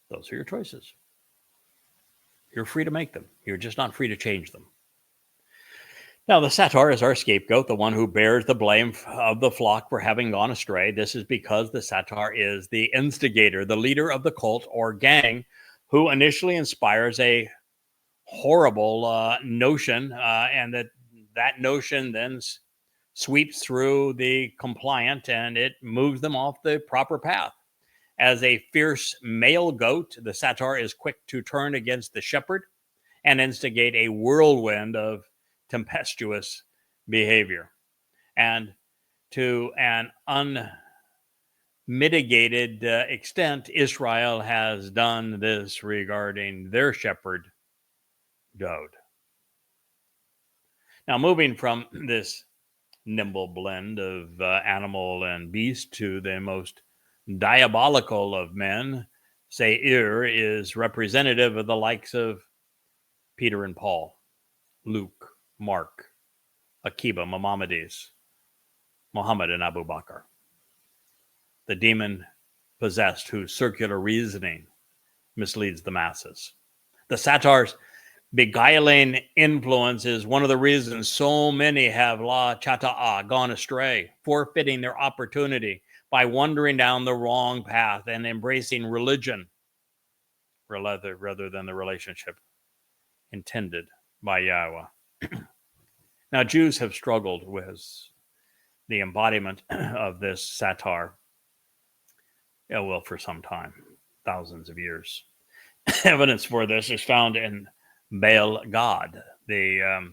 those are your choices. You're free to make them. You're just not free to change them. Now, the satar is our scapegoat, the one who bears the blame of the flock for having gone astray. This is because the satar is the instigator, the leader of the cult or gang, who initially inspires a horrible notion, and that notion then sweeps through the compliant, and it moves them off the proper path. As a fierce male goat, the satar is quick to turn against the shepherd and instigate a whirlwind of tempestuous behavior. And to an unmitigated extent, Israel has done this regarding their shepherd, Dod. Now, moving from this nimble blend of animal and beast to the most diabolical of men, Seir is representative of the likes of Peter and Paul, Luke, Mark, Akiba, Maimonides, Muhammad, and Abu Bakr. The demon-possessed whose circular reasoning misleads the masses. The satar's beguiling influence is one of the reasons so many have la chata'a, gone astray, forfeiting their opportunity by wandering down the wrong path and embracing religion rather than the relationship intended by Yahweh. Now, Jews have struggled with the embodiment of this satar, for some time, thousands of years. Evidence for this is found in Baal God, the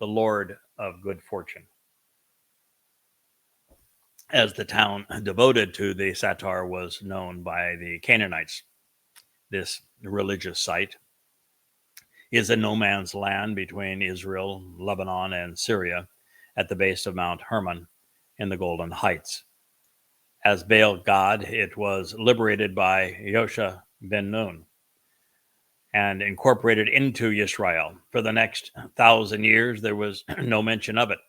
Lord of good fortune. As the town devoted to the satar was known by the Canaanites, this religious site is a no man's land between Israel, Lebanon, and Syria at the base of Mount Hermon in the Golden Heights. As Baal God, it was liberated by Yosha ben Nun, and incorporated into Israel. For the next 1,000 years, there was no mention of it,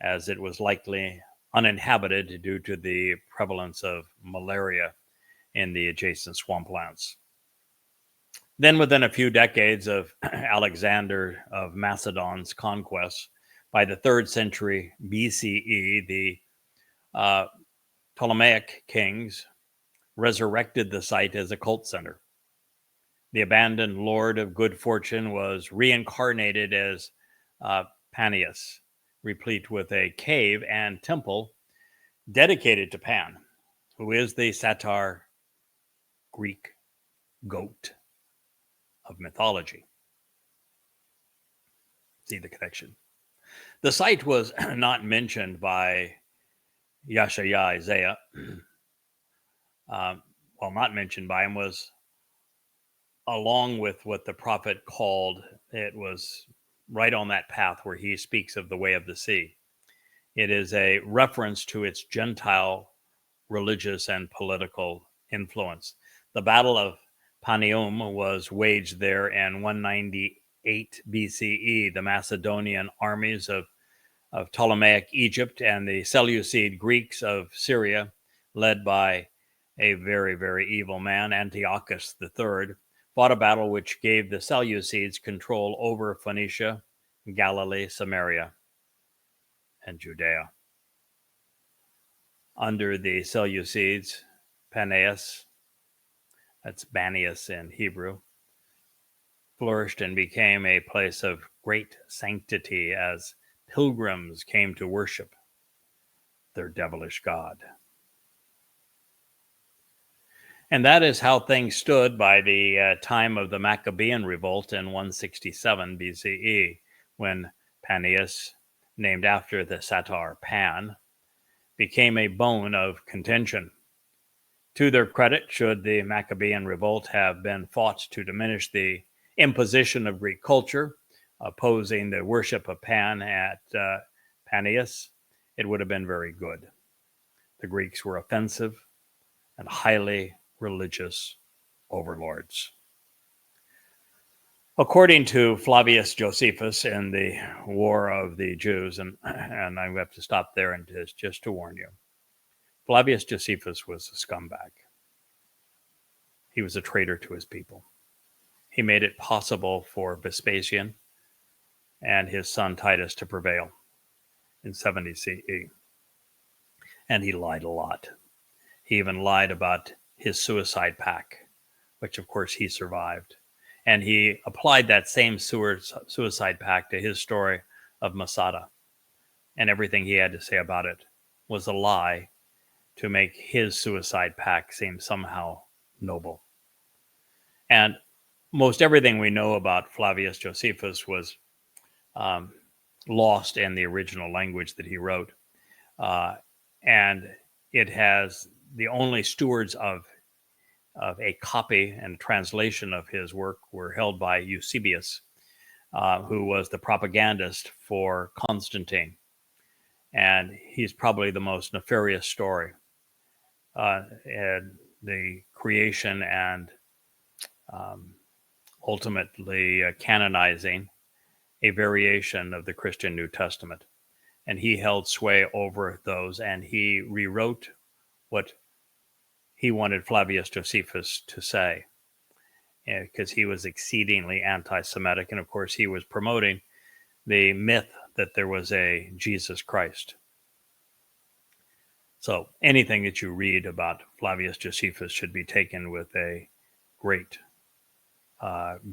as it was likely uninhabited due to the prevalence of malaria in the adjacent swamplands. Then, within a few decades of Alexander of Macedon's conquests, by the 3rd century BCE, the Ptolemaic kings resurrected the site as a cult center. The abandoned Lord of Good Fortune was reincarnated as Panias, replete with a cave and temple dedicated to Pan, who is the satyr Greek goat of mythology. See the connection. The site was not mentioned by Yeshaya Isaiah. Not mentioned by him, was along with what the prophet called, it was right on that path where he speaks of the way of the sea. It is a reference to its Gentile religious and political influence. The Battle of Panium was waged there in 198 BCE. The Macedonian armies of Ptolemaic Egypt and the Seleucid Greeks of Syria, led by a very, very evil man, Antiochus III, fought a battle which gave the Seleucids control over Phoenicia, Galilee, Samaria, and Judea. Under the Seleucids, Panias, that's Banias in Hebrew, flourished and became a place of great sanctity as pilgrims came to worship their devilish god. And that is how things stood by the time of the Maccabean revolt in 167 BCE, when Panias, named after the satyr Pan, became a bone of contention. To their credit, should the Maccabean revolt have been fought to diminish the imposition of Greek culture, opposing the worship of Pan at Panias, it would have been very good. The Greeks were offensive and highly religious overlords. According to Flavius Josephus in the War of the Jews, and I have to stop there and just to warn you, Flavius Josephus was a scumbag. He was a traitor to his people. He made it possible for Vespasian and his son Titus to prevail in 70 CE. And he lied a lot. He even lied about his suicide pact, which of course he survived. And he applied that same suicide pact to his story of Masada. And everything he had to say about it was a lie to make his suicide pact seem somehow noble. And most everything we know about Flavius Josephus was lost in the original language that he wrote. And it has the only stewards of a copy and translation of his work were held by Eusebius, who was the propagandist for Constantine. And he's probably the most nefarious story. And the creation and ultimately canonizing a variation of the Christian New Testament. And he held sway over those, and he rewrote what he wanted Flavius Josephus to say, because he was exceedingly anti-Semitic. And of course, he was promoting the myth that there was a Jesus Christ. So anything that you read about Flavius Josephus should be taken with a great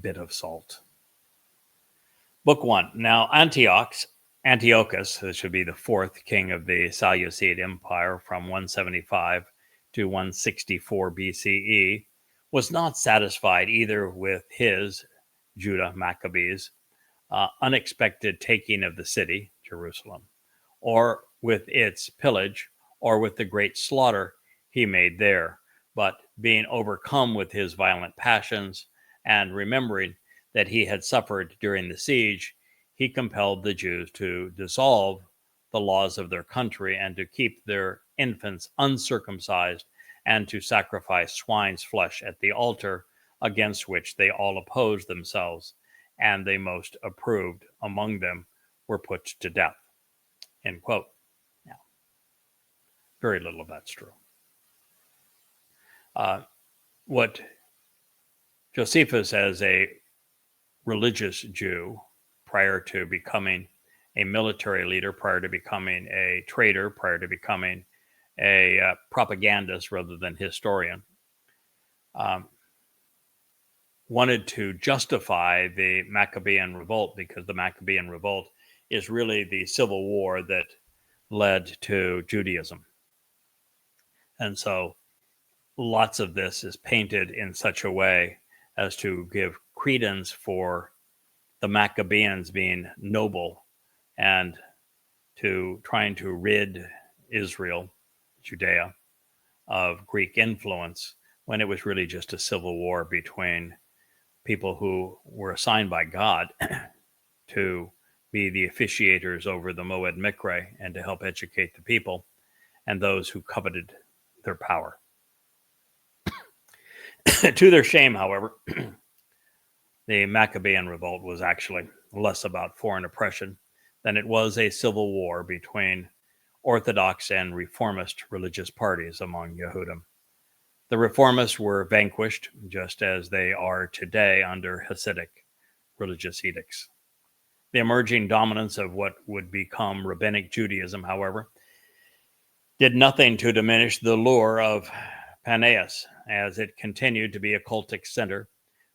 bit of salt. Book 1. Now, Antiochus, this should be the fourth king of the Seleucid Empire from 175 to 164 BCE, was not satisfied either with his, Judah Maccabees, unexpected taking of the city, Jerusalem, or with its pillage, or with the great slaughter he made there, but being overcome with his violent passions and remembering that he had suffered during the siege, he compelled the Jews to dissolve the laws of their country and to keep their infants uncircumcised and to sacrifice swine's flesh at the altar against which they all opposed themselves, and the most approved among them were put to death. End quote. Now, very little of that's true. What Josephus, as a religious Jew, prior to becoming a military leader, prior to becoming a trader, prior to becoming a propagandist rather than historian, wanted to justify the Maccabean revolt, because the Maccabean revolt is really the civil war that led to Judaism. And so lots of this is painted in such a way as to give credence for the Maccabeans being noble and to trying to rid Israel, Judea, of Greek influence, when it was really just a civil war between people who were assigned by God to be the officiators over the Moed Mikre and to help educate the people, and those who coveted their power. To their shame, however, the Maccabean revolt was actually less about foreign oppression than it was a civil war between Orthodox and Reformist religious parties among Yehudim. The Reformists were vanquished, just as they are today under Hasidic religious edicts. The emerging dominance of what would become Rabbinic Judaism, however, did nothing to diminish the lure of Paneas, as it continued to be a cultic center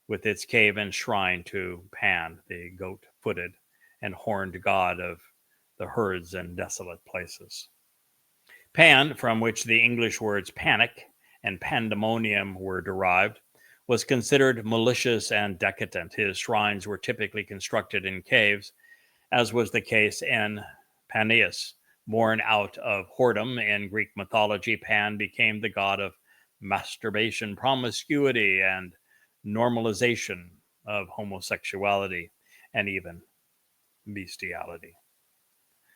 with its cave and shrine to Pan, the goat-footed and horned god of the herds and desolate places. Pan, from which the English words panic and pandemonium were derived, was considered malicious and decadent. His shrines were typically constructed in caves, as was the case in Paneas. Born out of whoredom in Greek mythology, Pan became the god of masturbation, promiscuity, and normalization of homosexuality, and even bestiality.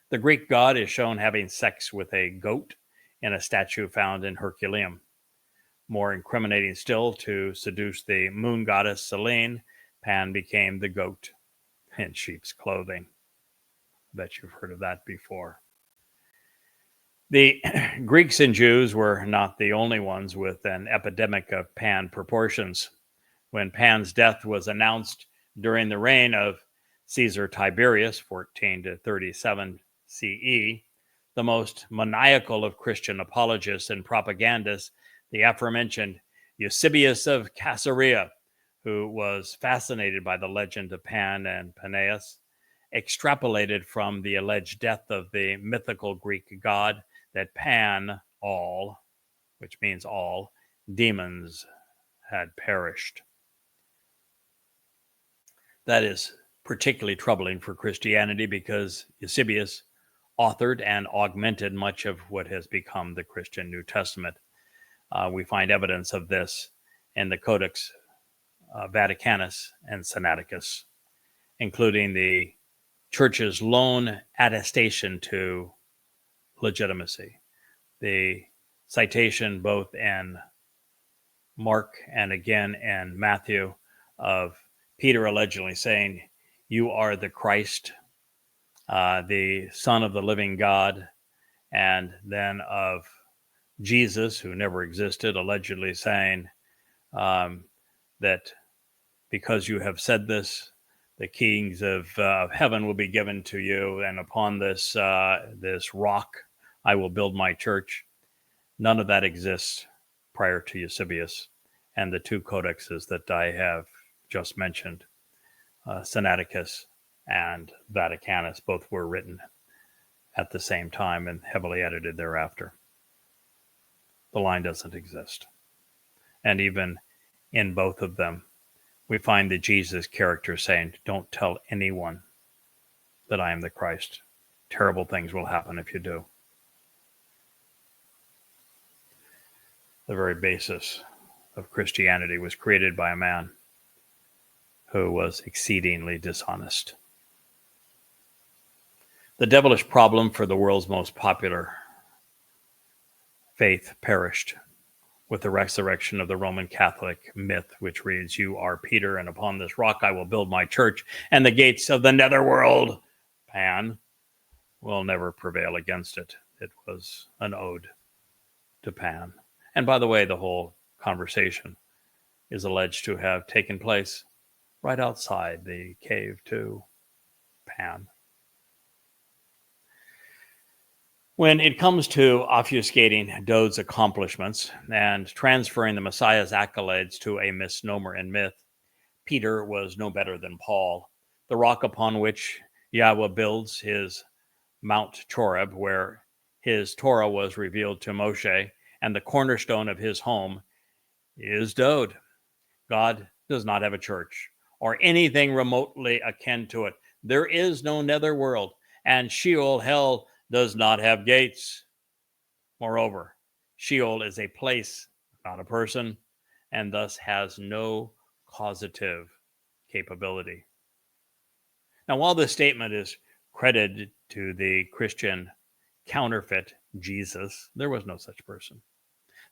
The Greek god is shown having sex with a goat in a statue found in Herculaneum. More incriminating still, to seduce the moon goddess Selene, Pan became the goat in sheep's clothing. Bet you've heard of that before. The Greeks and Jews were not the only ones with an epidemic of Pan proportions. When Pan's death was announced during the reign of Caesar Tiberius, 14 to 37 CE, the most maniacal of Christian apologists and propagandists, the aforementioned Eusebius of Caesarea, who was fascinated by the legend of Pan and Paneas, extrapolated from the alleged death of the mythical Greek god that Pan, all, which means all, demons had perished. That is particularly troubling for Christianity because Eusebius authored and augmented much of what has become the Christian New Testament. We find evidence of this in the Codex Vaticanus and Sinaiticus, including the Church's lone attestation to legitimacy. The citation both in Mark and again in Matthew of Peter allegedly saying, "You are the Christ, the Son of the living God," and then of Jesus, who never existed, allegedly saying that because you have said this, the keys of heaven will be given to you, and upon this rock I will build my church. None of that exists prior to Eusebius and the two codexes that I have just mentioned, Sinaiticus and Vaticanus. Both were written at the same time and heavily edited thereafter. The line doesn't exist. And even in both of them, we find the Jesus character saying, "Don't tell anyone that I am the Christ. Terrible things will happen if you do." The very basis of Christianity was created by a man who was exceedingly dishonest. The devilish problem for the world's most popular faith perished with the resurrection of the Roman Catholic myth, which reads, "You are Peter, and upon this rock I will build my church, and the gates of the netherworld, Pan, will never prevail against it." It was an ode to Pan. And by the way, the whole conversation is alleged to have taken place right outside the cave to Pan. When it comes to obfuscating Dode's accomplishments and transferring the Messiah's accolades to a misnomer and myth, Peter was no better than Paul. The rock upon which Yahweh builds his Mount Choreb, where his Torah was revealed to Moshe, and the cornerstone of his home is Dode. God does not have a church or anything remotely akin to it. There is no netherworld, and Sheol, hell, does not have gates. Moreover, Sheol is a place, not a person, and thus has no causative capability. Now, while this statement is credited to the Christian counterfeit Jesus, there was no such person.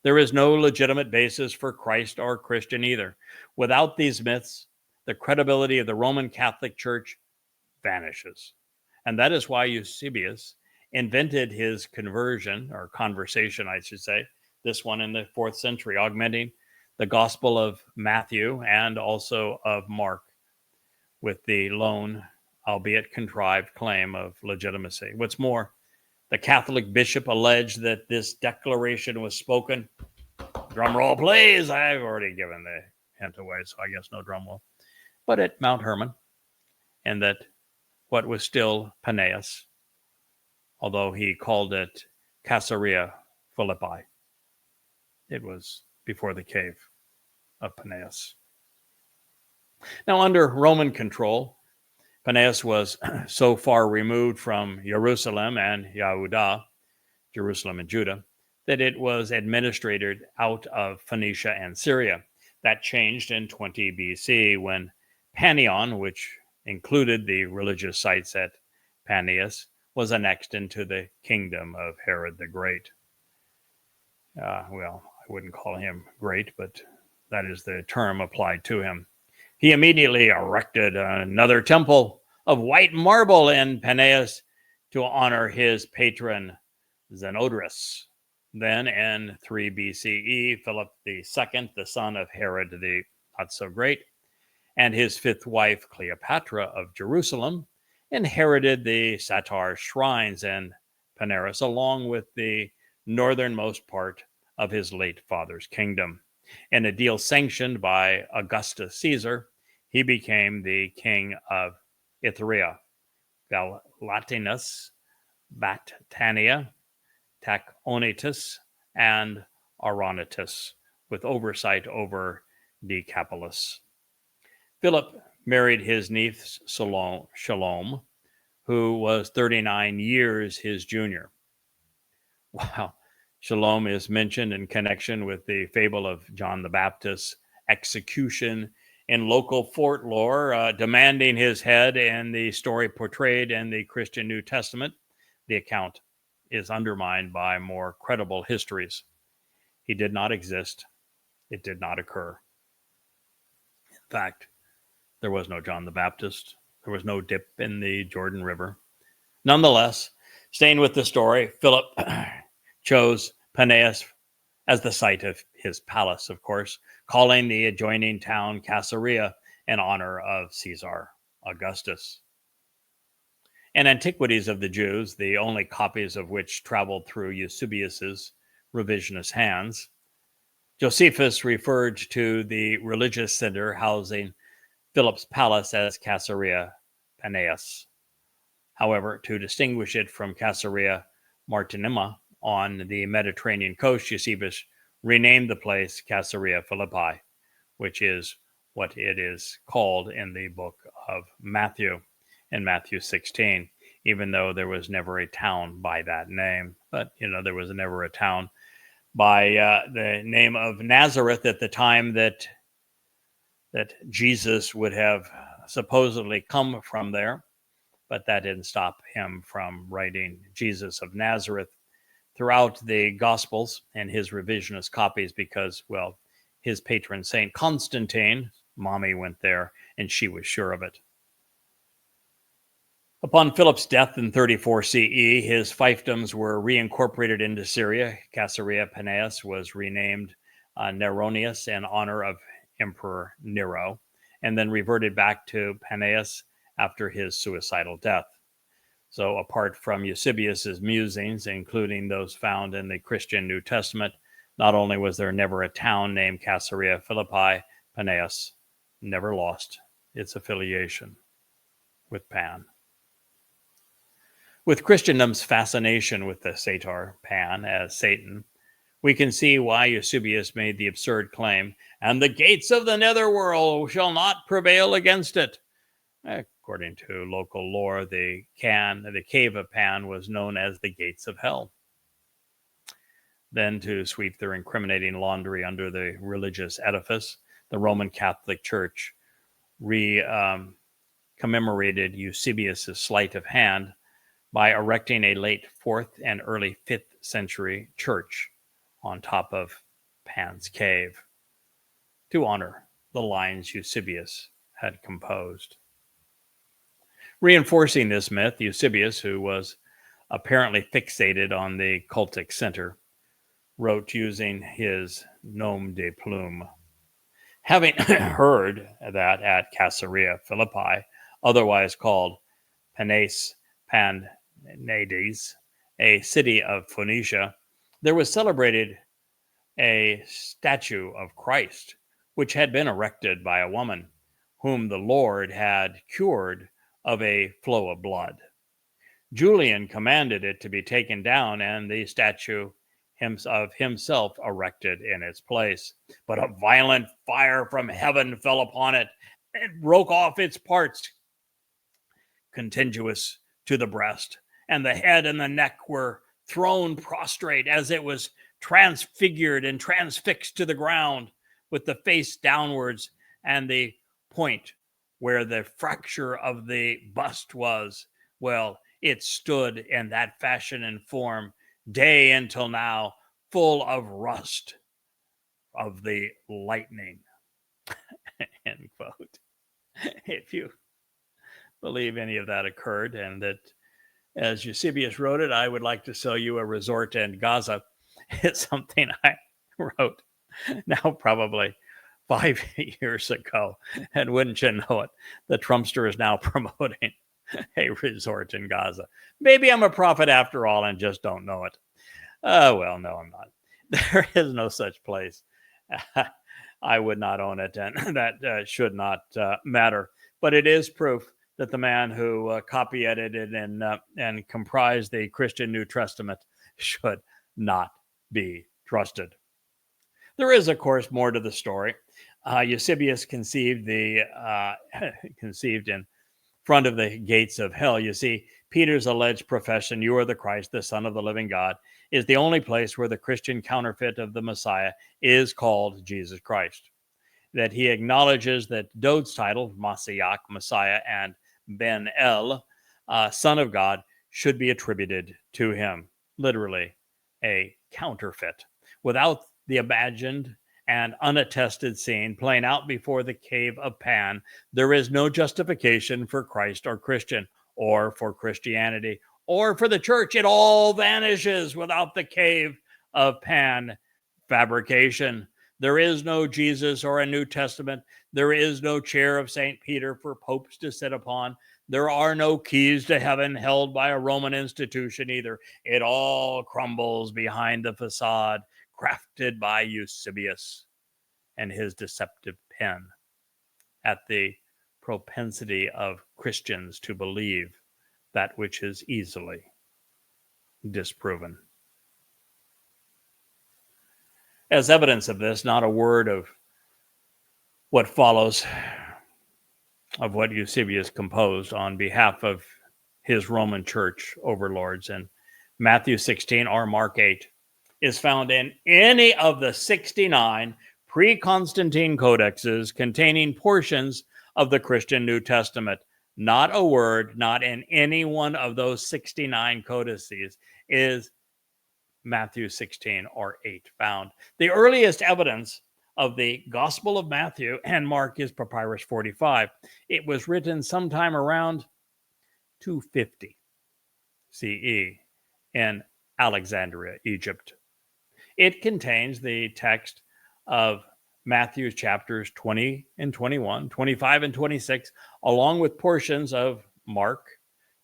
There is no legitimate basis for Christ or Christian either. Without these myths, the credibility of the Roman Catholic Church vanishes. And that is why Eusebius invented his conversion, or conversation, I should say, this one in the 4th century, augmenting the Gospel of Matthew and also of Mark with the lone, albeit contrived, claim of legitimacy. What's more, the Catholic bishop alleged that this declaration was spoken, drum roll please, I've already given the hint away, so I guess no drum roll, but at Mount Hermon, and that what was still Paneas, although he called it Qatsyr Philippi, it was before the cave of Paneas. Now, under Roman control, Paneas was so far removed from Jerusalem and Yehudah, Jerusalem and Judah, that it was administered out of Phoenicia and Syria. That changed in 20 BC when Panion, which included the religious sites at Paneas, was annexed into the kingdom of Herod the Great. Well, I wouldn't call him great, but that is the term applied to him. He immediately erected another temple of white marble in Paneas to honor his patron Zenodorus. Then in 3 BCE, Philip II, the son of Herod the not so great, and his 5th wife Cleopatra of Jerusalem inherited the Satar shrines in Paneas, along with the northernmost part of his late father's kingdom. In a deal sanctioned by Augustus Caesar, he became the king of Ithria, Galatinus, Bactania, Tachonitis, and Auronitis, with oversight over Decapolis. Philip married his niece Shalom, who was 39 years his junior. Wow. Shalom is mentioned in connection with the fable of John the Baptist's execution in local fort lore, demanding his head, and the story portrayed in the Christian New Testament. The account is undermined by more credible histories. He did not exist. It did not occur. In fact, there was no John the Baptist. There was no dip in the Jordan River. Nonetheless, staying with the story, Philip chose Paneas as the site of his palace, of course, calling the adjoining town Qatsyr in honor of Caesar Augustus. In Antiquities of the Jews, the only copies of which traveled through Eusebius's revisionist hands, Josephus referred to the religious center housing Philip's palace as Qatsyr Paneas. However, to distinguish it from Qatsyr Maritima on the Mediterranean coast, Eusebius renamed the place Qatsyr Philippi, which is what it is called in the book of Matthew, in Matthew 16, even though there was never a town by that name. But, there was never a town by the name of Nazareth at the time that Jesus would have supposedly come from there. But that didn't stop him from writing Jesus of Nazareth throughout the Gospels and his revisionist copies because, well, his patron saint Constantine, mommy went there, and she was sure of it. Upon Philip's death in 34 CE, his fiefdoms were reincorporated into Syria. Caesarea Paneas was renamed Neronius in honor of Emperor Nero, and then reverted back to Paneas after his suicidal death. So apart from Eusebius's musings, including those found in the Christian New Testament, not only was there never a town named Caesarea Philippi, Paneas never lost its affiliation with Pan. With Christendom's fascination with the satyr, Pan, as Satan, we can see why Eusebius made the absurd claim, "And the gates of the netherworld shall not prevail against it." According to local lore, the cave of Pan was known as the gates of hell. Then, to sweep their incriminating laundry under the religious edifice, the Roman Catholic Church commemorated Eusebius' sleight of hand by erecting a late 4th and early 5th century church on top of Pan's cave to honor the lines Eusebius had composed. Reinforcing this myth, Eusebius, who was apparently fixated on the cultic center, wrote using his nom de plume. Having heard that at Caesarea Philippi, otherwise called Panes Panades, a city of Phoenicia, there was celebrated a statue of Christ, which had been erected by a woman whom the Lord had cured of a flow of blood. Julian commanded it to be taken down and the statue of himself erected in its place. But a violent fire from heaven fell upon it and broke off its parts contiguous to the breast, and the head and the neck were thrown prostrate as it was transfigured and transfixed to the ground, with the face downwards, and the point where the fracture of the bust was, well, it stood in that fashion and form day until now, full of rust of the lightning. End quote. If you believe any of that occurred, and that, as Eusebius wrote it, I would like to sell you a resort in Gaza, it's something I wrote now probably 5 years ago. And wouldn't you know it, the Trumpster is now promoting a resort in Gaza. Maybe I'm a prophet after all and just don't know it. Well, no, I'm not. There is no such place. I would not own it, and that should not matter. But it is proof that the man who copy edited and comprised the Christian New Testament should not be trusted. There is, of course, more to the story. Eusebius conceived in front of the gates of hell. You see, Peter's alleged profession, "You are the Christ, the Son of the living God," is the only place where the Christian counterfeit of the Messiah is called Jesus Christ. That he acknowledges that Dod's title, Messiah, Messiah, and Ben El, Son of God, should be attributed to him. Literally, a counterfeit. Without the imagined and unattested scene playing out before the cave of Pan, there is no justification for Christ or Christian, or for Christianity, or for the church. It all vanishes without the cave of Pan fabrication. There is no Jesus or a New Testament. There is no chair of St. Peter for popes to sit upon. There are no keys to heaven held by a Roman institution either. It all crumbles behind the facade crafted by Eusebius and his deceptive pen at the propensity of Christians to believe that which is easily disproven. As evidence of this, not a word of what follows of what Eusebius composed on behalf of his Roman church overlords in Matthew 16 or Mark 8 is found in any of the 69 pre-Constantine codexes containing portions of the Christian New Testament. Not a word, not in any one of those 69 codices, is Matthew 16 or 8 found. The earliest evidence of the Gospel of Matthew and Mark is Papyrus 45. It was written sometime around 250 CE in Alexandria, Egypt. It contains the text of Matthew chapters 20 and 21, 25 and 26, along with portions of Mark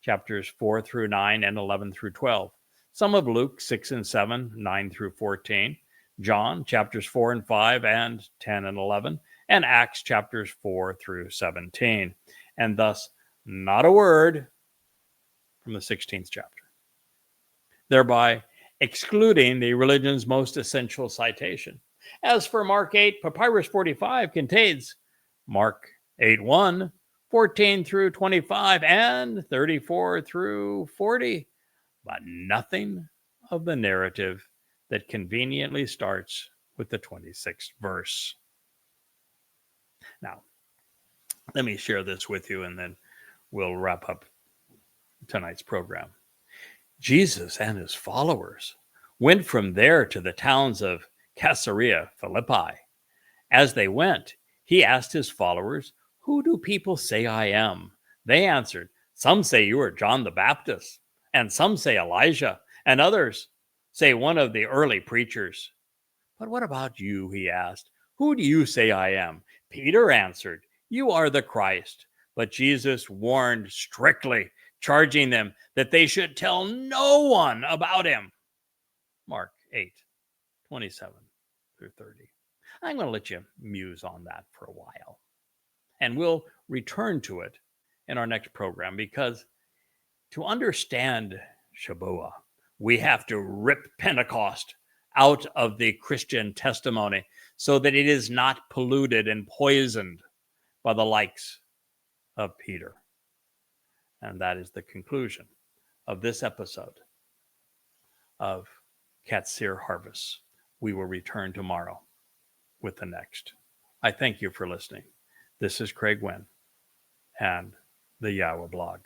chapters 4 through 9 and 11 through 12. Some of Luke 6 and 7, 9 through 14, John chapters 4 and 5 and 10 and 11, and Acts chapters 4 through 17. And thus, not a word from the 16th chapter, thereby excluding the religion's most essential citation. As for Mark 8, Papyrus 45 contains Mark 8:1, 14 through 25, and 34 through 40, but nothing of the narrative that conveniently starts with the 26th verse. Now, let me share this with you, and then we'll wrap up tonight's program. Jesus and his followers went from there to the towns of Qatsyr, Philippi. As they went, he asked his followers, "Who do people say I am?" They answered, "Some say you are John the Baptist, and some say Elijah, and others say one of the early preachers." "But what about you?" he asked. "Who do you say I am?" Peter answered, "You are the Christ." But Jesus warned strictly, charging them that they should tell no one about him. Mark 8:27 through 30. I'm going to let you muse on that for a while. And we'll return to it in our next program, because to understand Shabuah, we have to rip Pentecost out of the Christian testimony so that it is not polluted and poisoned by the likes of Peter. And that is the conclusion of this episode of Qatsyr Harvest. We will return tomorrow with the next. I thank you for listening. This is Craig Wynn and the Yahowah blog.